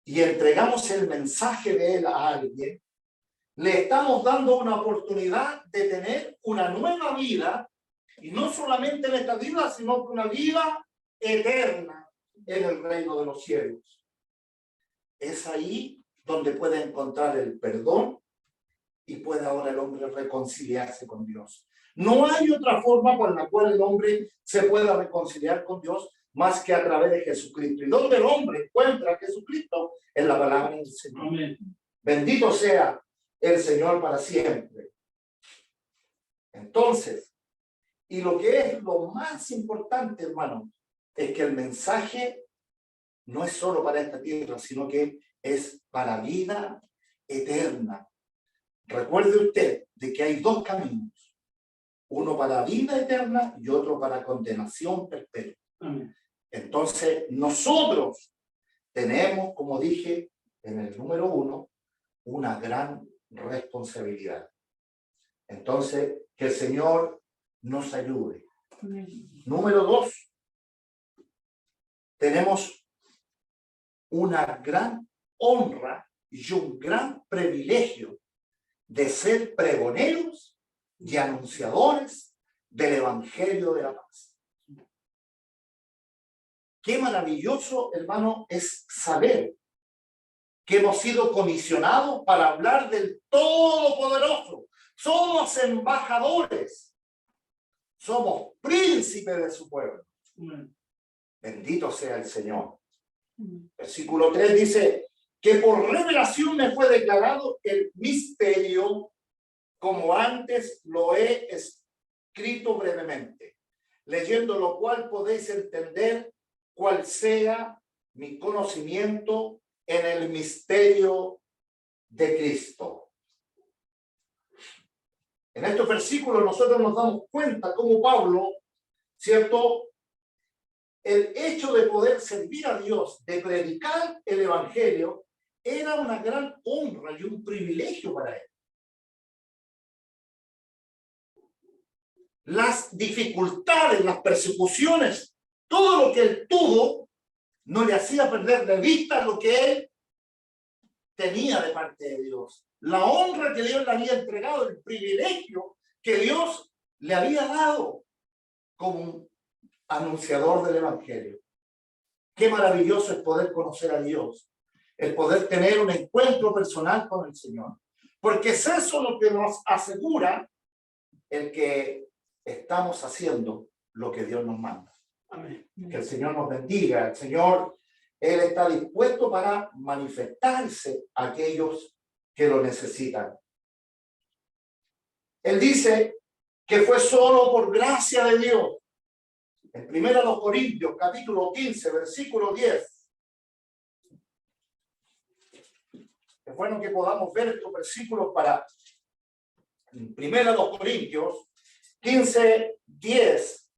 y entregamos el mensaje de Él a alguien, le estamos dando una oportunidad de tener una nueva vida, y no solamente en esta vida, sino una vida eterna en el reino de los cielos. Es ahí donde puede encontrar el perdón y puede ahora el hombre reconciliarse con Dios. No hay otra forma por la cual el hombre se pueda reconciliar con Dios más que a través de Jesucristo. ¿Y donde el hombre encuentra a Jesucristo? En la palabra del Señor. Amén. Bendito sea el Señor para siempre. Entonces, y lo que es lo más importante, hermano, es que el mensaje no es solo para esta tierra, sino que es para vida eterna. Recuerde usted de que hay dos caminos, uno para vida eterna y otro para condenación perpetua. Amén. Entonces, nosotros tenemos, como dije en el número 1, una gran responsabilidad. Entonces, que el Señor nos ayude. Número 2, tenemos una gran honra y un gran privilegio de ser pregoneros y anunciadores del Evangelio de la paz. Qué maravilloso, hermano, es saber que hemos sido comisionados para hablar del Todopoderoso. Somos embajadores. Somos príncipes de su pueblo. Bendito sea el Señor. Versículo 3 dice que por revelación me fue declarado el misterio, como antes lo he escrito brevemente, leyendo lo cual podéis entender cuál sea mi conocimiento en el misterio de Cristo. En estos versículos nosotros nos damos cuenta cómo Pablo, ¿cierto? El hecho de poder servir a Dios, de predicar el Evangelio, era una gran honra y un privilegio para él. Las dificultades, las persecuciones, todo lo que él tuvo, no le hacía perder de vista lo que él tenía de parte de Dios. La honra que Dios le había entregado, el privilegio que Dios le había dado como un anunciador del Evangelio. Qué maravilloso es poder conocer a Dios, el poder tener un encuentro personal con el Señor, porque es eso lo que nos asegura el que estamos haciendo lo que Dios nos manda. Amén. Que el Señor nos bendiga. El Señor, Él está dispuesto para manifestarse a aquellos que lo necesitan. Él dice que fue solo por gracia de Dios. En 1 Corintios, capítulo 15, versículo 10. Es bueno que podamos ver estos versículos para 1 Corintios 15, 10.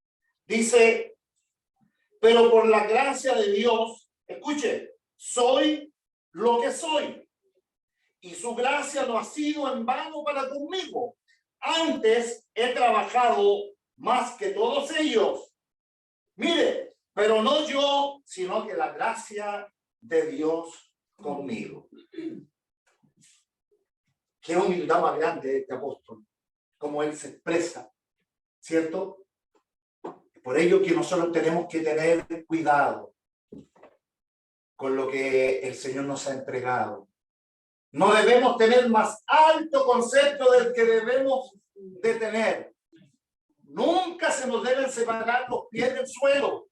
Dice, pero por la gracia de Dios, escuche, soy lo que soy. Y su gracia no ha sido en vano para conmigo. Antes he trabajado más que todos ellos. Mire, pero no yo, sino que la gracia de Dios conmigo. Qué humildad más grande este apóstol, como él se expresa, ¿cierto? Por ello que nosotros tenemos que tener cuidado con lo que el Señor nos ha entregado. No debemos tener más alto concepto del que debemos de tener. Nunca se nos deben separar los pies del suelo,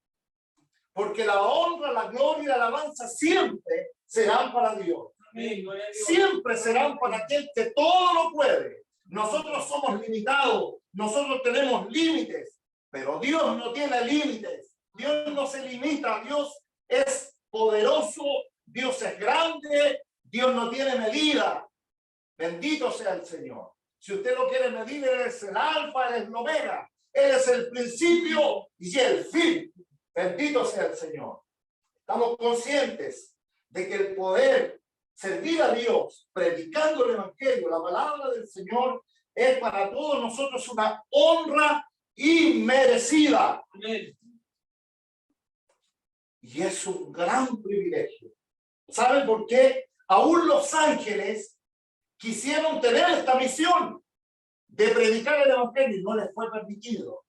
porque la honra, la gloria y la alabanza siempre serán para Dios. Siempre serán para aquel que todo lo puede. Nosotros somos limitados, nosotros tenemos límites, pero Dios no tiene límites. Dios no se limita, Dios es poderoso, Dios es grande, Dios no tiene medida. Bendito sea el Señor. Si usted lo quiere medir, Él es el alfa, Él es el omega, Él es el principio y el fin. Bendito sea el Señor. Estamos conscientes de que el poder servir a Dios, predicando el Evangelio, la palabra del Señor, es para todos nosotros una honra inmerecida. Y es un gran privilegio. ¿Saben por qué? Aún los ángeles quisieron tener esta misión de predicar el Evangelio y no les fue permitido.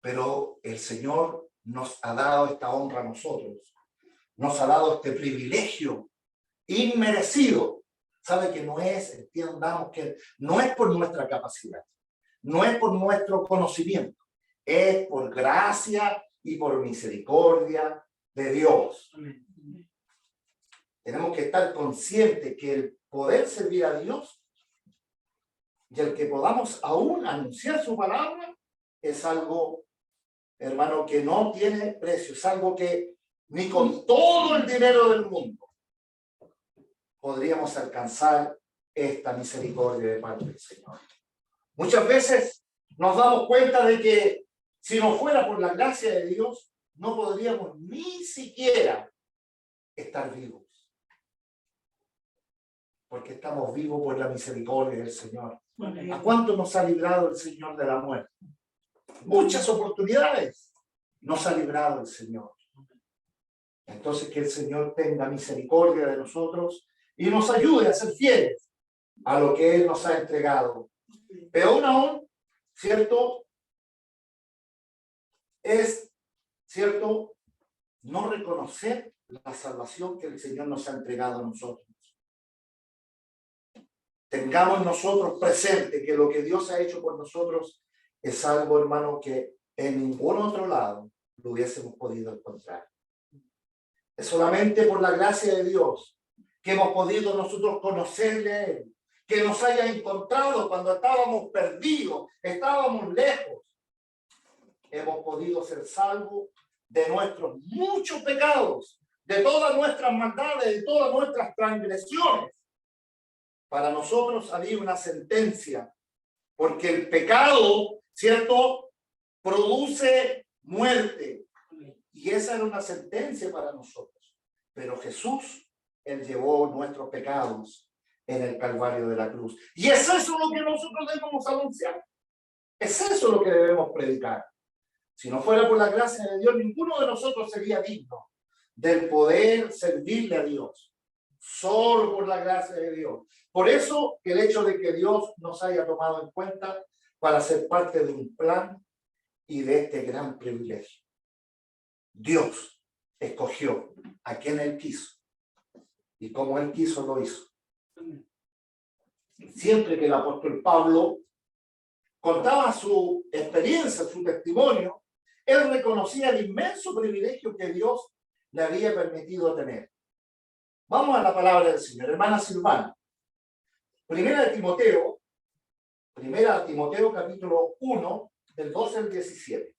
Pero el Señor nos ha dado esta honra a nosotros. Nos ha dado este privilegio inmerecido. ¿Sabe que no es, entendamos que no es por nuestra capacidad, no es por nuestro conocimiento, es por gracia y por misericordia de Dios. Tenemos que estar conscientes que el poder servir a Dios y el que podamos aún anunciar su palabra es algo, hermano, que no tiene precio, es algo que ni con todo el dinero del mundo podríamos alcanzar esta misericordia de parte del Señor. Muchas veces nos damos cuenta de que si no fuera por la gracia de Dios, no podríamos ni siquiera estar vivos. Porque estamos vivos por la misericordia del Señor. ¿A cuánto nos ha librado el Señor de la muerte? Muchas oportunidades nos ha librado el Señor. Entonces que el Señor tenga misericordia de nosotros y nos ayude a ser fieles a lo que Él nos ha entregado. Pero aún, ¿cierto? Es, ¿cierto? No reconocer la salvación que el Señor nos ha entregado a nosotros. Tengamos nosotros presente que lo que Dios ha hecho por nosotros es algo, hermano, que en ningún otro lado lo hubiésemos podido encontrar. Es solamente por la gracia de Dios que hemos podido nosotros conocerle a Él, que nos haya encontrado cuando estábamos perdidos, estábamos lejos. Hemos podido ser salvos de nuestros muchos pecados, de todas nuestras maldades, de todas nuestras transgresiones. Para nosotros había una sentencia, porque el pecado, ¿cierto?, produce muerte. Y esa era una sentencia para nosotros. Pero Jesús, Él llevó nuestros pecados en el Calvario de la cruz. Y es eso lo que nosotros debemos anunciar. Es eso lo que debemos predicar. Si no fuera por la gracia de Dios, ninguno de nosotros sería digno del poder servirle a Dios. Solo por la gracia de Dios. Por eso el hecho de que Dios nos haya tomado en cuenta para ser parte de un plan y de este gran privilegio. Dios escogió a quien Él quiso y como Él quiso lo hizo. Siempre que el apóstol Pablo contaba su experiencia, su testimonio, él reconocía el inmenso privilegio que Dios le había permitido tener. Vamos a la palabra del Señor, hermana Silvana. Primera de Timoteo capítulo 1, del 12 al 17.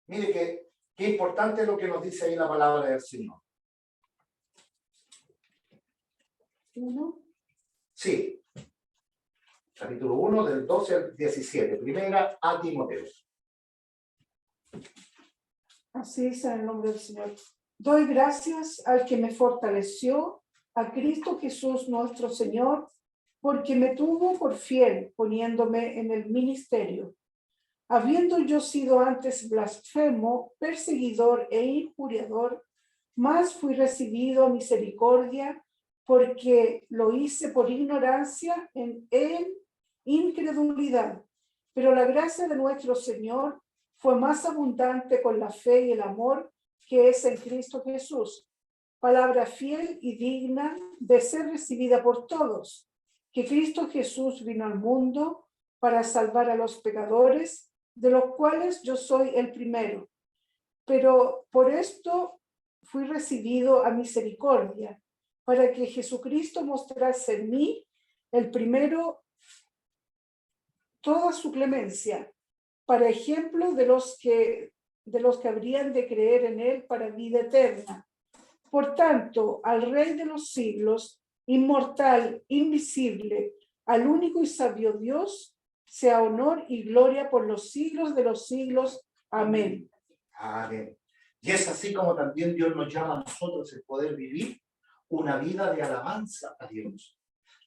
Mire qué importante es lo que nos dice ahí la palabra del Señor. ¿1? Sí. Capítulo 1, del 12 al 17. Primera a Timoteo. Así es, en el nombre del Señor. Doy gracias al que me fortaleció, a Cristo Jesús nuestro Señor, porque me tuvo por fiel, poniéndome en el ministerio. Habiendo yo sido antes blasfemo, perseguidor e injuriador, más fui recibido a misericordia porque lo hice por ignorancia en incredulidad. Pero la gracia de nuestro Señor fue más abundante con la fe y el amor que es en Cristo Jesús. Palabra fiel y digna de ser recibida por todos, que Cristo Jesús vino al mundo para salvar a los pecadores, de los cuales yo soy el primero. Pero por esto fui recibido a misericordia, para que Jesucristo mostrase en mí, el primero, toda su clemencia, para ejemplo de los que habrían de creer en él para vida eterna. Por tanto, al Rey de los siglos, inmortal, invisible, al único y sabio Dios, sea honor y gloria por los siglos de los siglos. Amén. Amén. Y es así como también Dios nos llama a nosotros el poder vivir una vida de alabanza a Dios,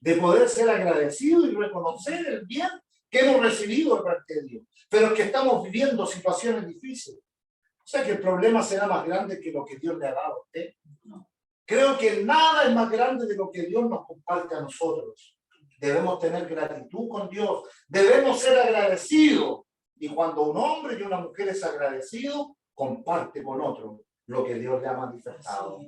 de poder ser agradecido y reconocer el bien que hemos recibido de parte de Dios, pero que estamos viviendo situaciones difíciles. O sea que el problema será más grande que lo que Dios le ha dado a usted. Creo que nada es más grande de lo que Dios nos comparte a nosotros. Debemos tener gratitud con Dios, debemos ser agradecidos. Y cuando un hombre y una mujer es agradecido, comparte con otro lo que Dios le ha manifestado.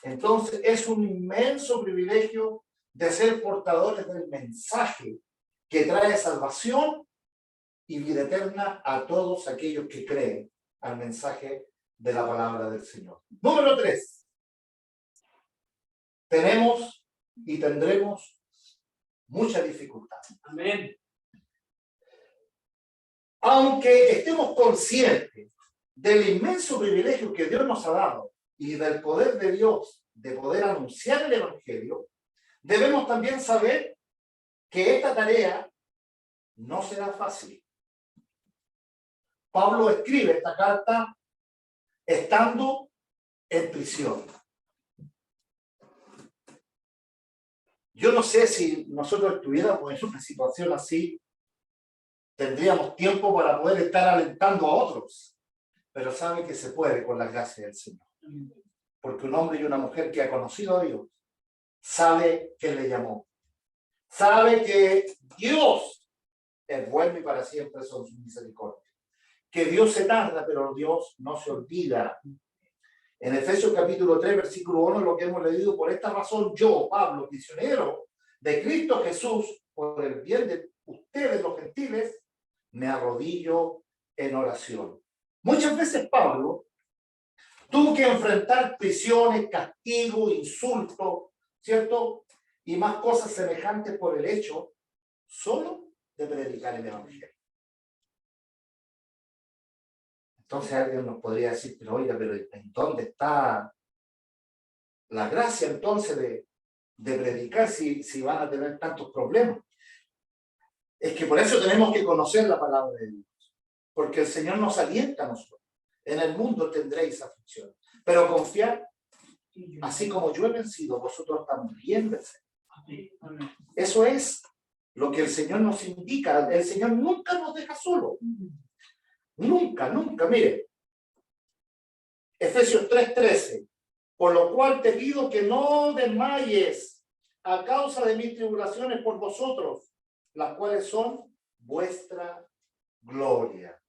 Entonces es un inmenso privilegio de ser portadores del mensaje que trae salvación y vida eterna a todos aquellos que creen al mensaje de la palabra del Señor. Número 3. Tenemos y tendremos mucha dificultad. Amén. Aunque estemos conscientes del inmenso privilegio que Dios nos ha dado y del poder de Dios de poder anunciar el Evangelio, debemos también saber que esta tarea no será fácil. Pablo escribe esta carta estando en prisión. Yo no sé si nosotros estuviéramos en una situación así, tendríamos tiempo para poder estar alentando a otros, pero sabe que se puede con la gracia del Señor. Porque un hombre y una mujer que ha conocido a Dios sabe que le llamó, sabe que Dios es bueno y para siempre son sus misericordias, que Dios se tarda, pero Dios no se olvida. En Efesios capítulo 3, versículo 1, lo que hemos leído: por esta razón yo, Pablo, prisionero de Cristo Jesús, por el bien de ustedes los gentiles, me arrodillo en oración. Muchas veces Pablo tuvo que enfrentar prisiones, castigo, insulto, ¿cierto? Y más cosas semejantes por el hecho solo de predicar el Evangelio. Entonces alguien nos podría decir, pero oiga, pero ¿en dónde está la gracia entonces de predicar si van a tener tantos problemas? Es que por eso tenemos que conocer la palabra de Dios, porque el Señor nos alienta a nosotros. En el mundo tendréis aflicción, pero confiad, así como yo he vencido, vosotros también vencéis. Eso es lo que el Señor nos indica. El Señor nunca nos deja solo. Nunca, nunca. Mire, Efesios 3:13, por lo cual te pido que no desmayes a causa de mis tribulaciones por vosotros, las cuales son vuestra gloria.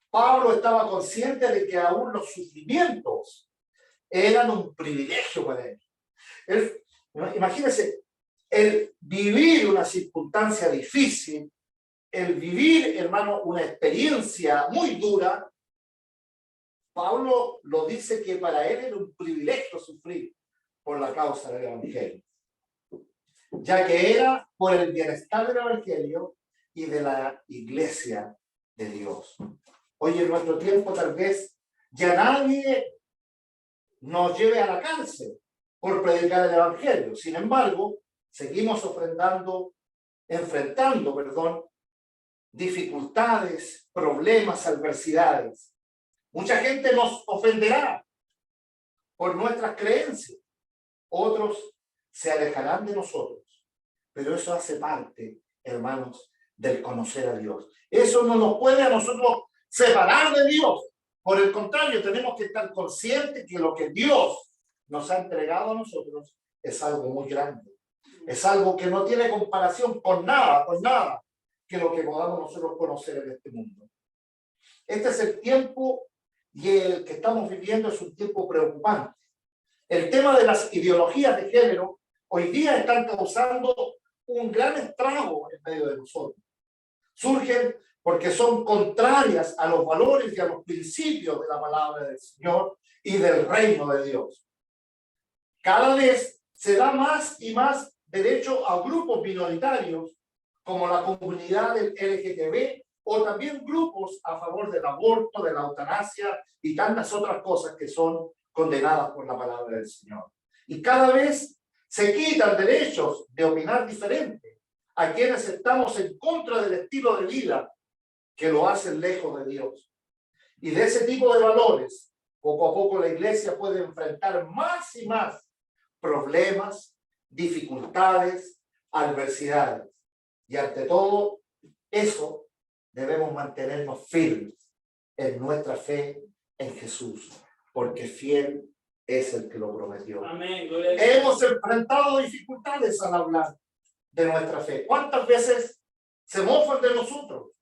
Pablo estaba consciente de que aún los sufrimientos eran un privilegio para él. Imagínense, el vivir una circunstancia difícil, el vivir, hermano, una experiencia muy dura. Pablo lo dice que para él era un privilegio sufrir por la causa del Evangelio, ya que era por el bienestar del Evangelio y de la iglesia de Dios. Hoy en nuestro tiempo tal vez ya nadie nos lleve a la cárcel por predicar el Evangelio. Sin embargo, seguimos enfrentando dificultades, problemas, adversidades. Mucha gente nos ofenderá por nuestras creencias. Otros se alejarán de nosotros. Pero eso hace parte, hermanos, del conocer a Dios. Eso no nos puede a nosotros separar de Dios. Por el contrario, tenemos que estar conscientes que lo que Dios nos ha entregado a nosotros es algo muy grande. Es algo que no tiene comparación con nada que lo que podamos nosotros conocer en este mundo. Este es el tiempo y el que estamos viviendo es un tiempo preocupante. El tema de las ideologías de género hoy día están causando un gran estrago en medio de nosotros. Surgen porque son contrarias a los valores y a los principios de la palabra del Señor y del reino de Dios. Cada vez se da más y más derecho a grupos minoritarios como la comunidad del LGTB o también grupos a favor del aborto, de la eutanasia y tantas otras cosas que son condenadas por la palabra del Señor. Y cada vez se quitan derechos de opinar diferente a quienes estamos en contra del estilo de vida que lo hacen lejos de Dios. Y de ese tipo de valores, poco a poco la iglesia puede enfrentar más y más problemas, dificultades, adversidades. Y ante todo eso, debemos mantenernos firmes en nuestra fe en Jesús, porque fiel es el que lo prometió. Amén. Gloria a Dios. Hemos enfrentado dificultades al hablar de nuestra fe. ¿Cuántas veces se mofan de nosotros?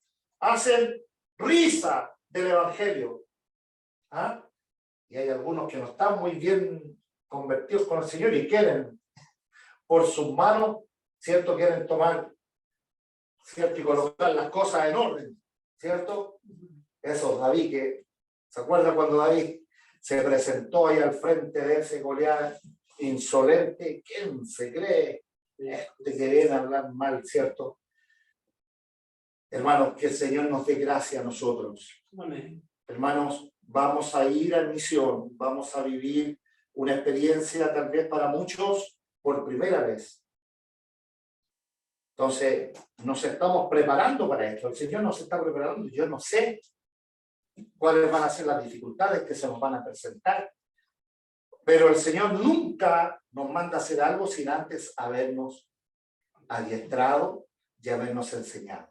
Hacen risa del evangelio. ¿Ah? Y hay algunos que no están muy bien convertidos con el Señor y quieren, por sus manos, ¿cierto? Quieren tomar, ¿cierto? Y colocar las cosas en orden, ¿cierto? Eso, David, que ¿se acuerda cuando David se presentó ahí al frente de ese Goliat insolente? ¿Quién se cree? Que viene a hablar mal, ¿cierto? Hermanos, que el Señor nos dé gracia a nosotros. Amén. Hermanos, vamos a ir a misión, vamos a vivir una experiencia tal vez para muchos por primera vez. Entonces, nos estamos preparando para esto. El Señor nos está preparando. Yo no sé cuáles van a ser las dificultades que se nos van a presentar, pero el Señor nunca nos manda a hacer algo sin antes habernos adiestrado y habernos enseñado.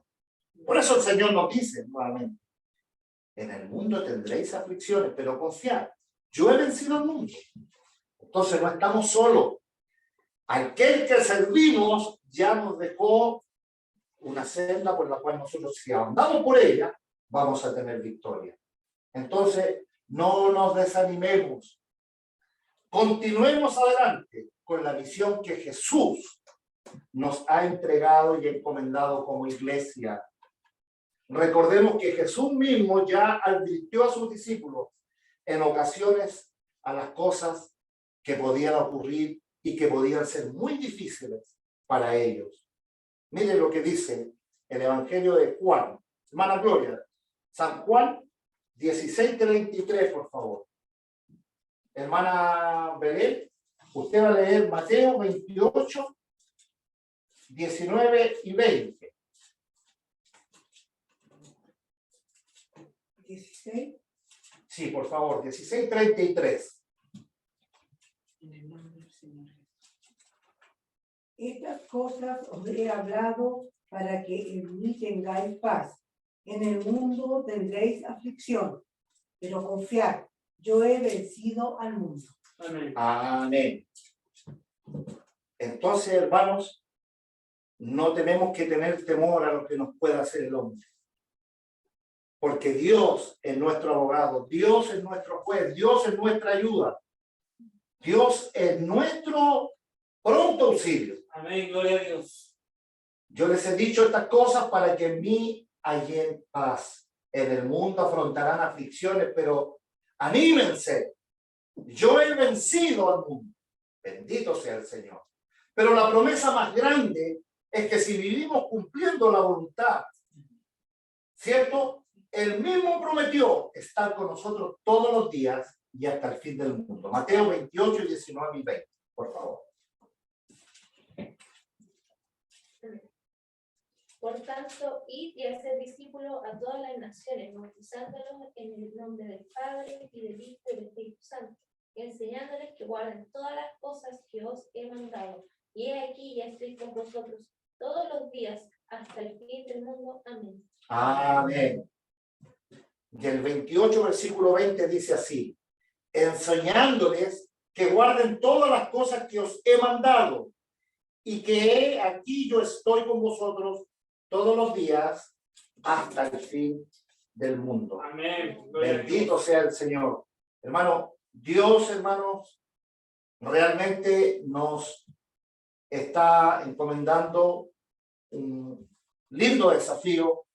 Por eso el Señor nos dice nuevamente: en el mundo tendréis aflicciones, pero confiad, yo he vencido al mundo. Entonces no estamos solos. Aquel que servimos ya nos dejó una senda por la cual nosotros, si andamos por ella, vamos a tener victoria. Entonces, no nos desanimemos. Continuemos adelante con la misión que Jesús nos ha entregado y encomendado como iglesia. Recordemos que Jesús mismo ya advirtió a sus discípulos en ocasiones a las cosas que podían ocurrir y que podían ser muy difíciles para ellos. Miren lo que dice el Evangelio de Juan. Hermana Gloria, San Juan 16:33, por favor. Hermana Belén, usted va a leer Mateo 28, 19 y 20. 16. Sí, por favor, 16:33. En el nombre del Señor. Estas cosas os he hablado para que en mí tengáis paz. En el mundo tendréis aflicción, pero confiad, yo he vencido al mundo. Amén. Amén. Entonces, hermanos, no tenemos que tener temor a lo que nos pueda hacer el hombre. Porque Dios es nuestro abogado, Dios es nuestro juez, Dios es nuestra ayuda. Dios es nuestro pronto auxilio. Amén. Gloria a Dios. Yo les he dicho estas cosas para que en mí hallen paz. En el mundo afrontarán aflicciones, pero anímense. Yo he vencido al mundo. Bendito sea el Señor. Pero la promesa más grande es que si vivimos cumpliendo la voluntad, ¿cierto? Él mismo prometió estar con nosotros todos los días y hasta el fin del mundo. Mateo 28, 19 y 20, por favor. Por tanto, id y haced discípulos a todas las naciones, bautizándolos en el nombre del Padre y del Hijo y del Espíritu Santo, y enseñándoles que guarden todas las cosas que os he mandado. Y he aquí, ya estoy con vosotros todos los días hasta el fin del mundo. Amén. Amén. Y el 28, versículo 20 dice así: enseñándoles que guarden todas las cosas que os he mandado, y que he aquí yo estoy con vosotros todos los días hasta el fin del mundo. Amén. Bendito sea el Señor. Hermano, Dios, hermanos, realmente nos está encomendando un lindo desafío,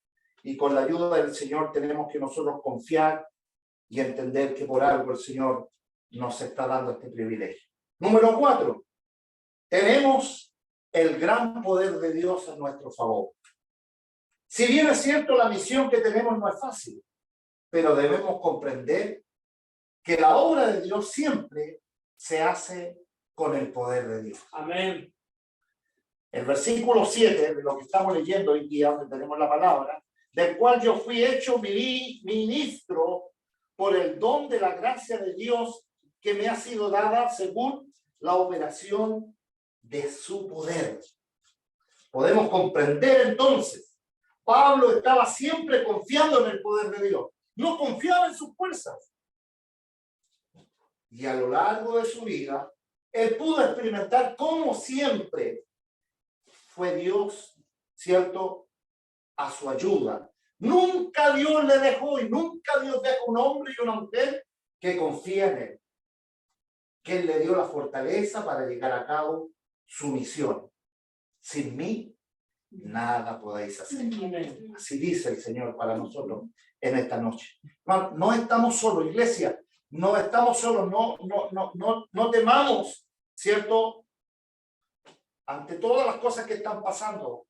y con la ayuda del Señor tenemos que nosotros confiar y entender que por algo el Señor nos está dando este privilegio. Número 4, tenemos el gran poder de Dios a nuestro favor. Si bien es cierto, la misión que tenemos no es fácil, pero debemos comprender que la obra de Dios siempre se hace con el poder de Dios. Amén. El versículo 7 de lo que estamos leyendo hoy día, donde tenemos la palabra, del cual yo fui hecho ministro por el don de la gracia de Dios que me ha sido dada según la operación de su poder. Podemos comprender entonces, Pablo estaba siempre confiando en el poder de Dios, no confiaba en sus fuerzas. Y a lo largo de su vida, él pudo experimentar cómo siempre fue Dios, ¿cierto?, a su ayuda. Nunca Dios le dejó, y nunca Dios deja un hombre y una mujer que confía en él, que él le dio la fortaleza para llevar a cabo su misión. Sin mí, nada podéis hacer. Así dice el Señor para nosotros en esta noche. No estamos solos, iglesia. No estamos solos. No temamos, ¿cierto? Ante todas las cosas que están pasando,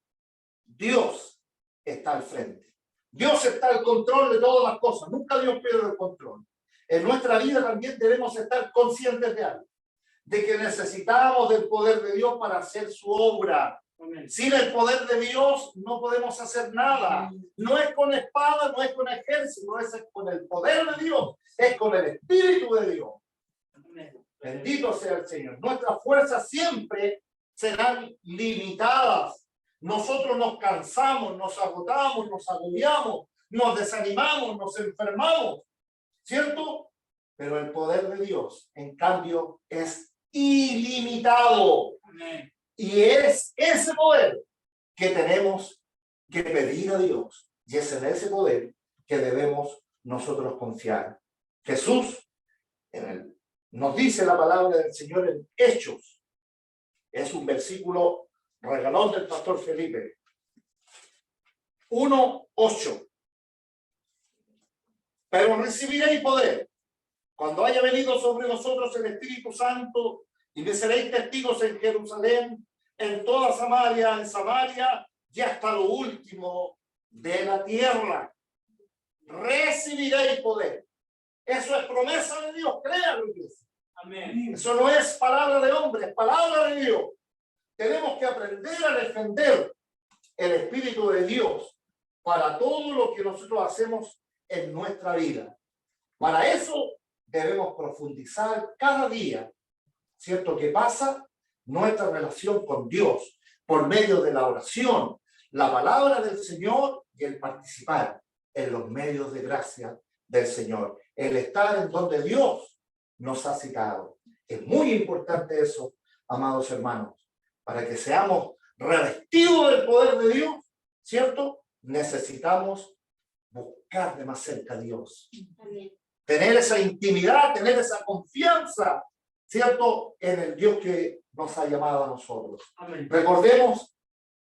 Dios está al frente. Dios está al control de todas las cosas. Nunca Dios pierde el control. En nuestra vida también debemos estar conscientes de algo, de que necesitamos del poder de Dios para hacer su obra. Amén. Sin el poder de Dios no podemos hacer nada. No es con espada, no es con ejército, no es con el poder de Dios, es con el Espíritu de Dios. Amén. Bendito sea el Señor. Nuestras fuerzas siempre serán limitadas. Nosotros nos cansamos, nos agotamos, nos agobiamos, nos desanimamos, nos enfermamos, ¿cierto? Pero el poder de Dios, en cambio, es ilimitado. Amén. Y es ese poder que tenemos que pedir a Dios. Y es en ese poder que debemos nosotros confiar. Jesús nos dice la palabra del Señor en Hechos. Es un versículo regalón del pastor Felipe. 1:8. Pero recibiréis poder cuando haya venido sobre vosotros el Espíritu Santo, y me seréis testigos en Jerusalén, en toda Samaria, y hasta lo último de la tierra. Recibiréis poder. Eso es promesa de Dios, créanlo, iglesia. Amén. Eso no es palabra de hombre, es palabra de Dios. Tenemos que aprender a defender el Espíritu de Dios para todo lo que nosotros hacemos en nuestra vida. Para eso debemos profundizar cada día, ¿cierto?, que pasa nuestra relación con Dios por medio de la oración, la palabra del Señor y el participar en los medios de gracia del Señor, el estar en donde Dios nos ha citado. Es muy importante eso, amados hermanos, para que seamos revestidos del poder de Dios, ¿cierto? Necesitamos buscar de más cerca a Dios. Amén. Tener esa intimidad, tener esa confianza, ¿cierto?, en el Dios que nos ha llamado a nosotros. Amén. Recordemos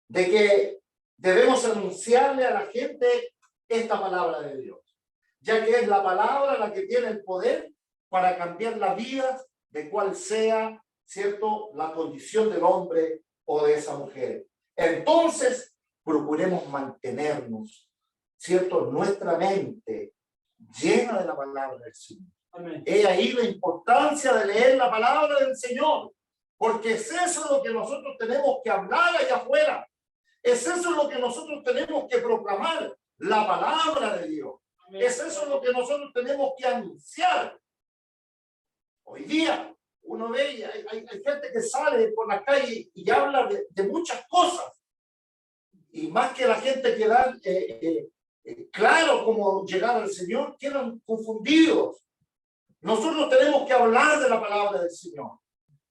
de que debemos anunciarle a la gente esta palabra de Dios, ya que es la palabra la que tiene el poder para cambiar la vida de cual sea, ¿cierto?, la condición del hombre o de esa mujer. Entonces, procuremos mantenernos, ¿cierto?, nuestra mente llena de la palabra del Señor. Amén. He ahí la importancia de leer la palabra del Señor, porque es eso lo que nosotros tenemos que hablar allá afuera. Es eso lo que nosotros tenemos que proclamar, la palabra de Dios. Amén. Es eso lo que nosotros tenemos que anunciar. Hoy día uno ve y hay gente que sale por la calle y habla de muchas cosas. Y más que la gente que da claro cómo llegar al Señor, quedan confundidos. Nosotros tenemos que hablar de la palabra del Señor.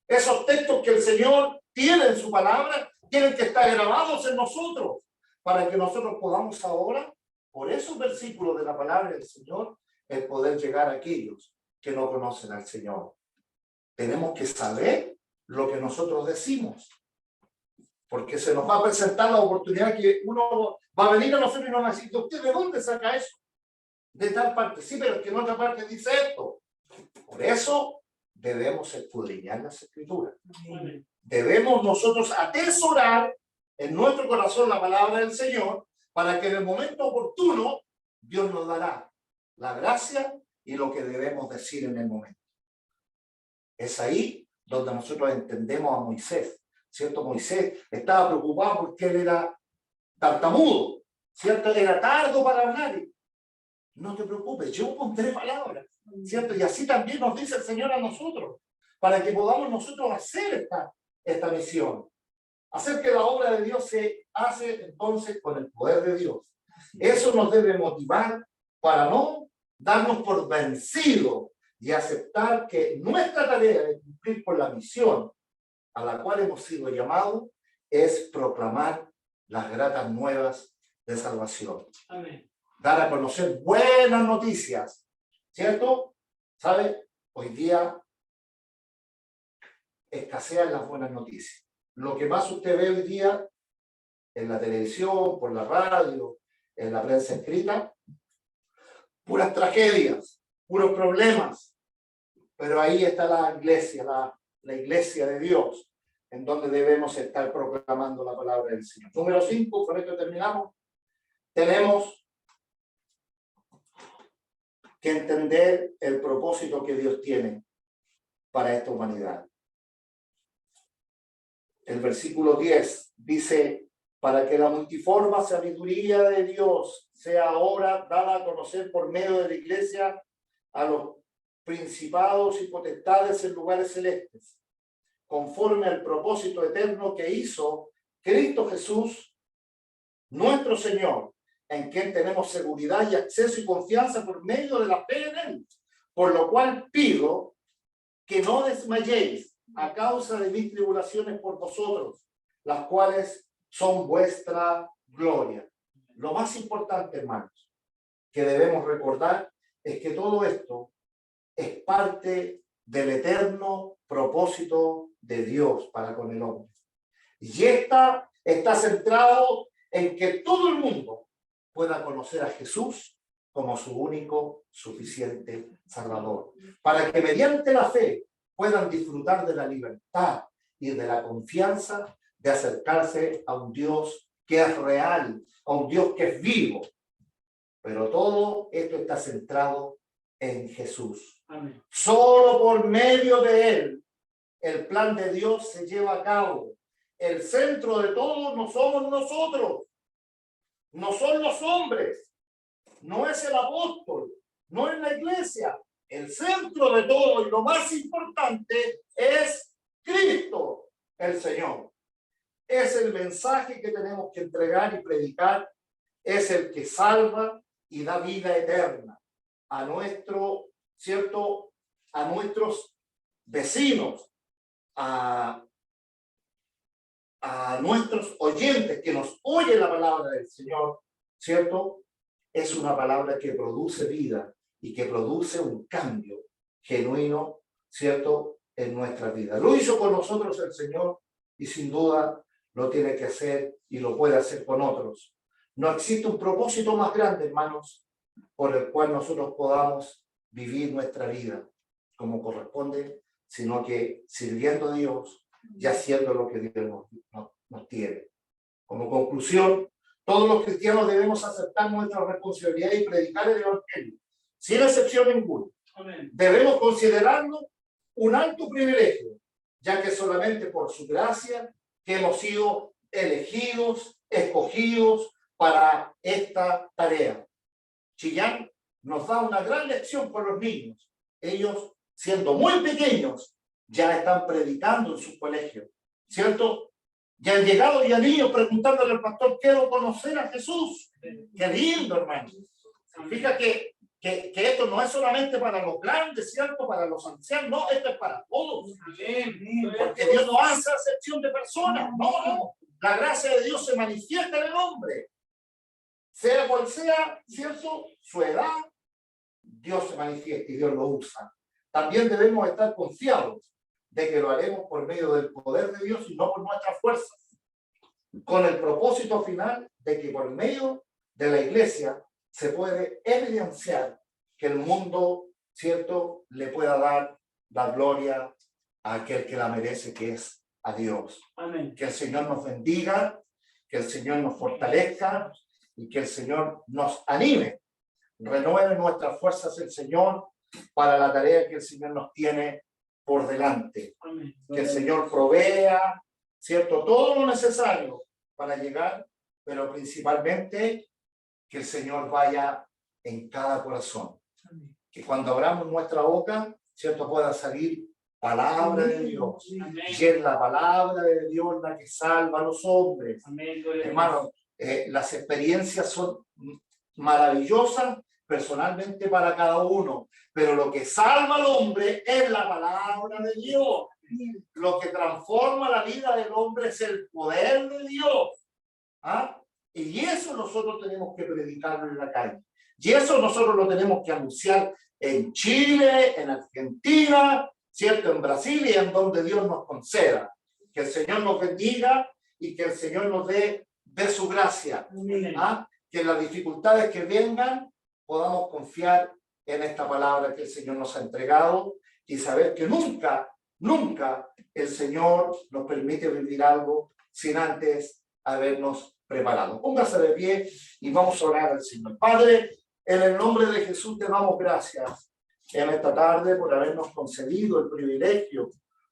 Esos textos que el Señor tiene en su palabra tienen que estar grabados en nosotros para que nosotros podamos ahora, por esos versículos de la palabra del Señor, el poder llegar a aquellos que no conocen al Señor. Tenemos que saber lo que nosotros decimos, porque se nos va a presentar la oportunidad que uno va a venir a nosotros y nos va a decir: ¿usted de dónde saca eso? De tal parte. Sí, pero es que en otra parte dice esto. Por eso debemos escudriñar las Escrituras. Debemos nosotros atesorar en nuestro corazón la palabra del Señor, para que en el momento oportuno Dios nos dará la gracia y lo que debemos decir en el momento. Es ahí donde nosotros entendemos a Moisés, ¿cierto? Moisés estaba preocupado porque él era tartamudo, ¿cierto? Era tardo para hablar. No te preocupes, yo pondré palabras, ¿cierto? Y así también nos dice el Señor a nosotros, para que podamos nosotros hacer esta misión. Hacer que la obra de Dios se hace entonces con el poder de Dios. Eso nos debe motivar para no darnos por vencidos y aceptar que nuestra tarea de cumplir con la misión a la cual hemos sido llamados es proclamar las gratas nuevas de salvación. Amén. Dar a conocer buenas noticias, ¿cierto? ¿Sabe? Hoy día escasean las buenas noticias. Lo que más usted ve hoy día en la televisión, por la radio, en la prensa escrita, puras tragedias, puros problemas. Pero ahí está la iglesia, la iglesia de Dios, en donde debemos estar proclamando la palabra del Señor. Número 5, con esto terminamos. Tenemos que entender el propósito que Dios tiene para esta humanidad. El versículo 10 dice: para que la multiforme sabiduría de Dios sea ahora dada a conocer por medio de la iglesia a los principados y potestades en lugares celestes, conforme al propósito eterno que hizo Cristo Jesús, nuestro Señor, en quien tenemos seguridad y acceso y confianza por medio de la fe en Él. Por lo cual pido que no desmayéis a causa de mis tribulaciones por vosotros, las cuales son vuestra gloria. Lo más importante, hermanos, que debemos recordar es que todo esto es parte del eterno propósito de Dios para con el hombre. Y está centrado en que todo el mundo pueda conocer a Jesús como su único, suficiente Salvador, para que mediante la fe puedan disfrutar de la libertad y de la confianza de acercarse a un Dios que es real, a un Dios que es vivo. Pero todo esto está centrado en Jesús. Amén. Solo por medio de Él el plan de Dios se lleva a cabo. El centro de todo no somos nosotros, no son los hombres, no es el apóstol, no es la iglesia. El centro de todo y lo más importante es Cristo, el Señor. Es el mensaje que tenemos que entregar y predicar. Es el que salva y da vida eterna a nuestro, ¿cierto? A nuestros vecinos, a nuestros oyentes que nos oyen la palabra del Señor, ¿cierto? Es una palabra que produce vida y que produce un cambio genuino, ¿cierto? En nuestra vida. Lo hizo con nosotros el Señor y sin duda lo tiene que hacer y lo puede hacer con otros. No existe un propósito más grande, hermanos, por el cual nosotros podamos vivir nuestra vida como corresponde, sino que sirviendo a Dios y haciendo lo que Dios nos tiene. Como conclusión, todos los cristianos debemos aceptar nuestra responsabilidad y predicar el Evangelio, sin excepción ninguna. Amén. Debemos considerarlo un alto privilegio, ya que solamente por su gracia que hemos sido elegidos, escogidos para esta tarea. Chillán nos da una gran lección con los niños. Ellos, siendo muy pequeños, ya están predicando en sus colegios, ¿cierto? Ya han llegado ya niños preguntándole al pastor: quiero conocer a Jesús. Qué lindo, hermano. Fíjate que que esto no es solamente para los grandes, ¿cierto? Para los ancianos, no, esto es para todos. Porque Dios no hace acepción de personas, no. La gracia de Dios se manifiesta en el hombre. Sea cual sea, ¿cierto? Su edad, Dios se manifiesta y Dios lo usa. También debemos estar confiados de que lo haremos por medio del poder de Dios y no por nuestras fuerzas, con el propósito final de que por medio de la iglesia se puede evidenciar que el mundo, ¿cierto?, le pueda dar la gloria a aquel que la merece, que es a Dios. Amén. Que el Señor nos bendiga, que el Señor nos fortalezca y que el Señor nos anime. Renueve nuestras fuerzas el Señor para la tarea que el Señor nos tiene por delante. Amén. Que el Señor provea, ¿cierto?, todo lo necesario para llegar, pero principalmente que el Señor vaya en cada corazón. Amén. Que cuando abramos nuestra boca, ¿cierto?, pueda salir palabra de Dios. Amén. Y es la palabra de Dios la que salva a los hombres. Amén. Gloria a Dios. Hermano, las experiencias son maravillosas personalmente para cada uno, pero lo que salva al hombre es la palabra de Dios. Lo que transforma la vida del hombre es el poder de Dios. ¿Ah? Y eso nosotros tenemos que predicarlo en la calle. Y eso nosotros lo tenemos que anunciar en Chile, en Argentina, ¿cierto?, en Brasil y en donde Dios nos conceda. Que el Señor nos bendiga y que el Señor nos dé de su gracia. Amén. ¿Ah? Que en las dificultades que vengan podamos confiar en esta palabra que el Señor nos ha entregado y saber que nunca, nunca el Señor nos permite vivir algo sin antes habernos preparado. Póngase de pie y vamos a orar al Señor. Padre, en el nombre de Jesús te damos gracias en esta tarde por habernos concedido el privilegio,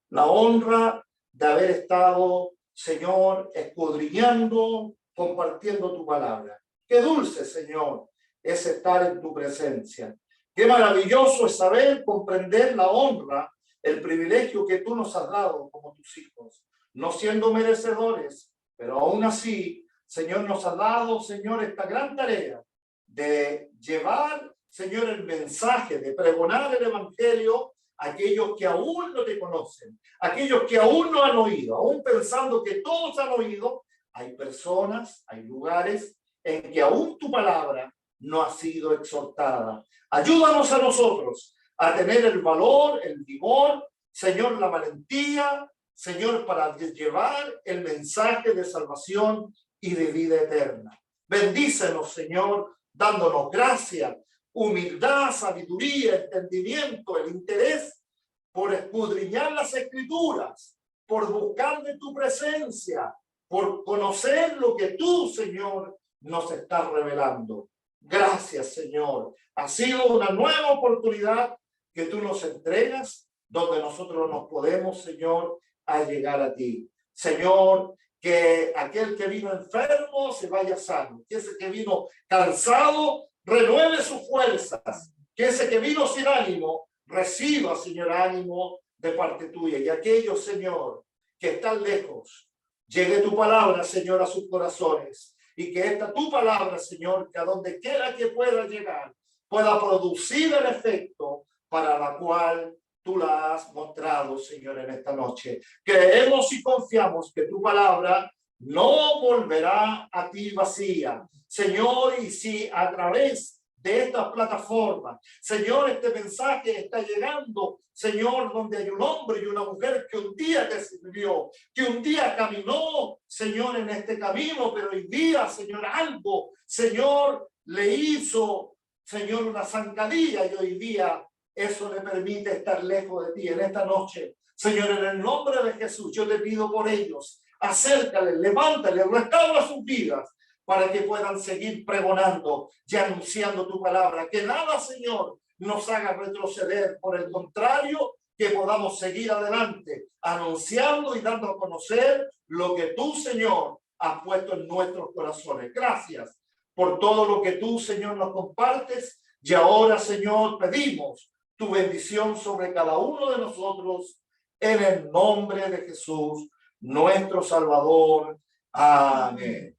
la honra de haber estado, Señor, escudriñando, compartiendo tu palabra. Qué dulce, Señor, es estar en tu presencia. Qué maravilloso es saber, comprender la honra, el privilegio que tú nos has dado como tus hijos, no siendo merecedores, pero aún así, Señor, nos has dado, Señor, esta gran tarea de llevar, Señor, el mensaje, de pregonar el evangelio a aquellos que aún no te conocen, aquellos que aún no han oído, aún pensando que todos han oído. Hay personas, hay lugares en que aún tu palabra no ha sido exhortada. Ayúdanos a nosotros a tener el valor, el vigor, Señor, la valentía, Señor, para llevar el mensaje de salvación y de vida eterna. Bendícenos, Señor, dándonos gracia, humildad, sabiduría, entendimiento, el interés por escudriñar las Escrituras, por buscar de tu presencia, por conocer lo que tú, Señor, nos estás revelando. Gracias, Señor. Ha sido una nueva oportunidad que tú nos entregas, donde nosotros nos podemos, Señor, a llegar a ti. Señor, que aquel que vino enfermo se vaya sano, que ese que vino cansado renueve sus fuerzas, que ese que vino sin ánimo reciba, Señor, ánimo de parte tuya. Y aquellos, Señor, que están lejos, llegue tu palabra, Señor, a sus corazones. Y que esta tu palabra, Señor, que a donde quiera que pueda llegar, pueda producir el efecto para la cual tú la has mostrado, Señor, en esta noche. Creemos y confiamos que tu palabra no volverá a ti vacía. Señor, y si a través de estas plataformas, Señor, este mensaje está llegando, Señor, donde hay un hombre y una mujer que un día te sirvió, que un día caminó, Señor, en este camino, pero hoy día, Señor, algo, Señor, le hizo, Señor, una zancadilla y hoy día eso le permite estar lejos de ti. En esta noche, Señor, en el nombre de Jesús, yo te pido por ellos, acércales, levántales, restaura sus vidas, para que puedan seguir pregonando y anunciando tu palabra. Que nada, Señor, nos haga retroceder. Por el contrario, que podamos seguir adelante, anunciando y dando a conocer lo que tú, Señor, has puesto en nuestros corazones. Gracias por todo lo que tú, Señor, nos compartes. Y ahora, Señor, pedimos tu bendición sobre cada uno de nosotros, en el nombre de Jesús, nuestro Salvador. Amén.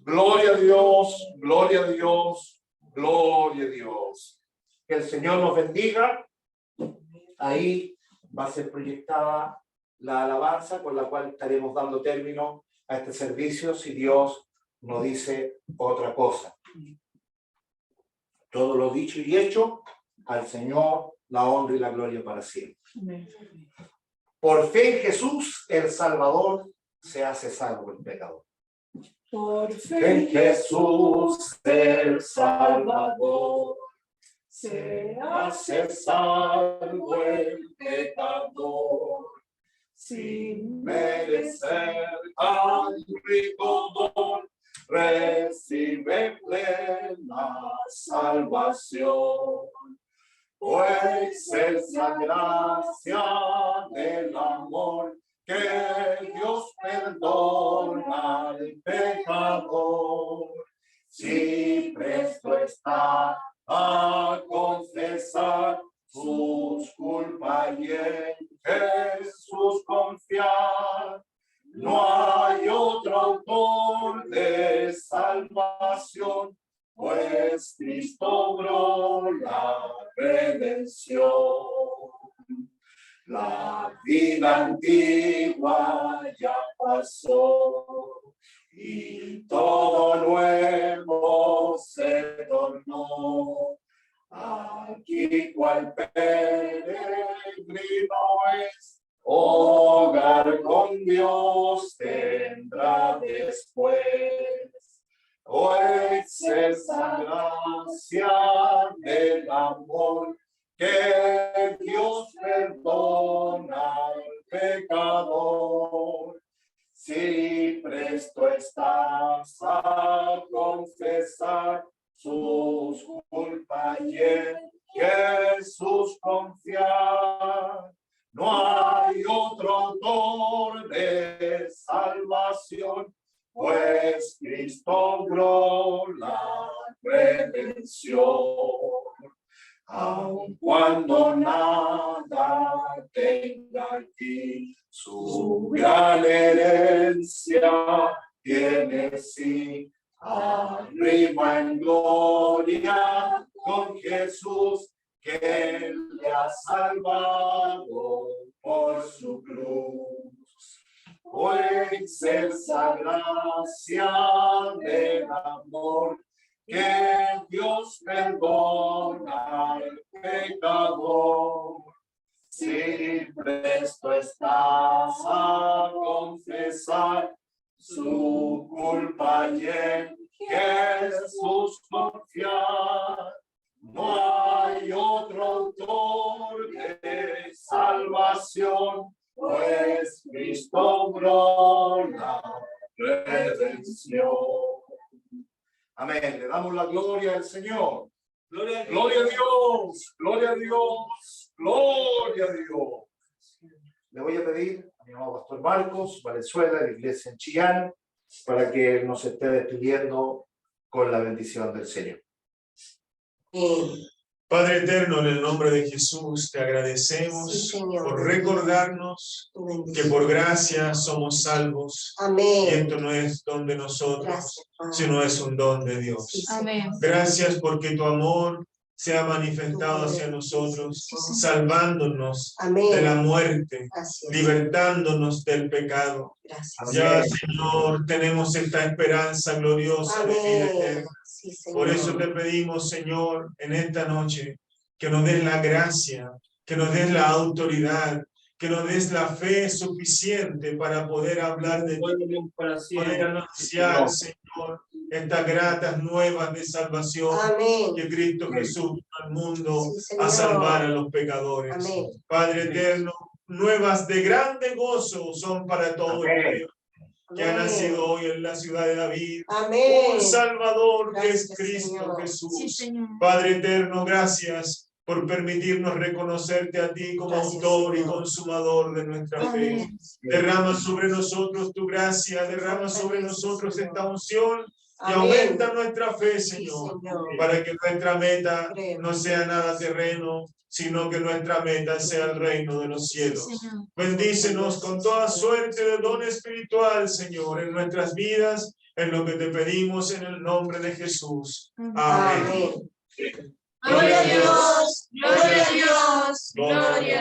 Gloria a Dios, gloria a Dios, gloria a Dios. Que el Señor nos bendiga. Ahí va a ser proyectada la alabanza con la cual estaremos dando término a este servicio si Dios nos dice otra cosa. Todo lo dicho y hecho, al Señor la honra y la gloria para siempre. Amén. Por fe en Jesús, el Salvador, se hace salvo el pecador. Por fe En Jesús, el Salvador, se hace salvo el pecador. sin Merecer tan rico don, recibe plena salvación. Pues esa gracia del amor que Dios perdona al pecador, si presto está a confesar sus culpas y en Jesús confiar, no hay otro autor de salvación, pues Cristo obró la redención. La vida antigua ya pasó y todo nuevo se tornó. Aquí cual peregrino es, hogar con Dios tendrá después. Pues esa gracia del amor que Dios perdona al pecador, si presto estás a confesar sus culpas y en Jesús confiar, no hay otro autor de salvación, pues Cristo logró la redención. Aun cuando nada tenga aquí, su gran herencia tiene sí. Arriba en gloria con Jesús, que le ha salvado por su cruz. Pues esa gracia del amor que Dios perdona al pecador, si presto estás a confesar su culpa y en Jesús confiar, no hay otro autor de salvación, pues Cristo obró la redención. Amén. Le damos la gloria al Señor. Gloria a Dios. Gloria a Dios, gloria a Dios, gloria a Dios. Le voy a pedir a mi amado Pastor Marcos Valenzuela, de la iglesia en Chillán, para que nos esté despidiendo con la bendición del Señor. Padre eterno, en el nombre de Jesús, te agradecemos por recordarnos que por gracia somos salvos. Amén. Y esto no es don de nosotros, Gracias, Padre. sino es un don de Dios. Sí, Amén. Gracias porque tu amor se ha manifestado hacia nosotros, salvándonos de la Amén. muerte, Gracias. libertándonos del pecado. Gracias. Ya, Señor, tenemos esta esperanza gloriosa de vida Amén. eterna. Sí, Señor. Por eso te pedimos, Señor, en esta noche, que nos des la gracia, que nos des la autoridad, que nos des la fe suficiente para poder hablar de ti, poder anunciar, Señor, estas gratas nuevas de salvación Amén. que Cristo Jesús vino al mundo Sí, Señor. a salvar a los pecadores. Amén. Padre eterno, nuevas de grande gozo son para todos los que ha nacido hoy en la ciudad de David. Amén. Un Salvador que es Gracias, Cristo Señor. Jesús. Sí, Señor. Padre eterno, gracias por permitirnos reconocerte a ti como Gracias, autor y Señor. consumador de nuestra fe. Amén. Derrama sobre nosotros tu gracia, derrama sobre nosotros Señor. esta unción y Amén. aumenta nuestra fe, Sí, Señor, Señor. para que nuestra meta Creemos. no sea nada terreno, sino que nuestra meta sea el reino de los cielos. Señor. Bendícenos con toda suerte de don espiritual, Señor, en nuestras vidas, en lo que te pedimos en el nombre de Jesús. Amén. Amén. Gloria a Dios, gloria a Dios, gloria a Dios.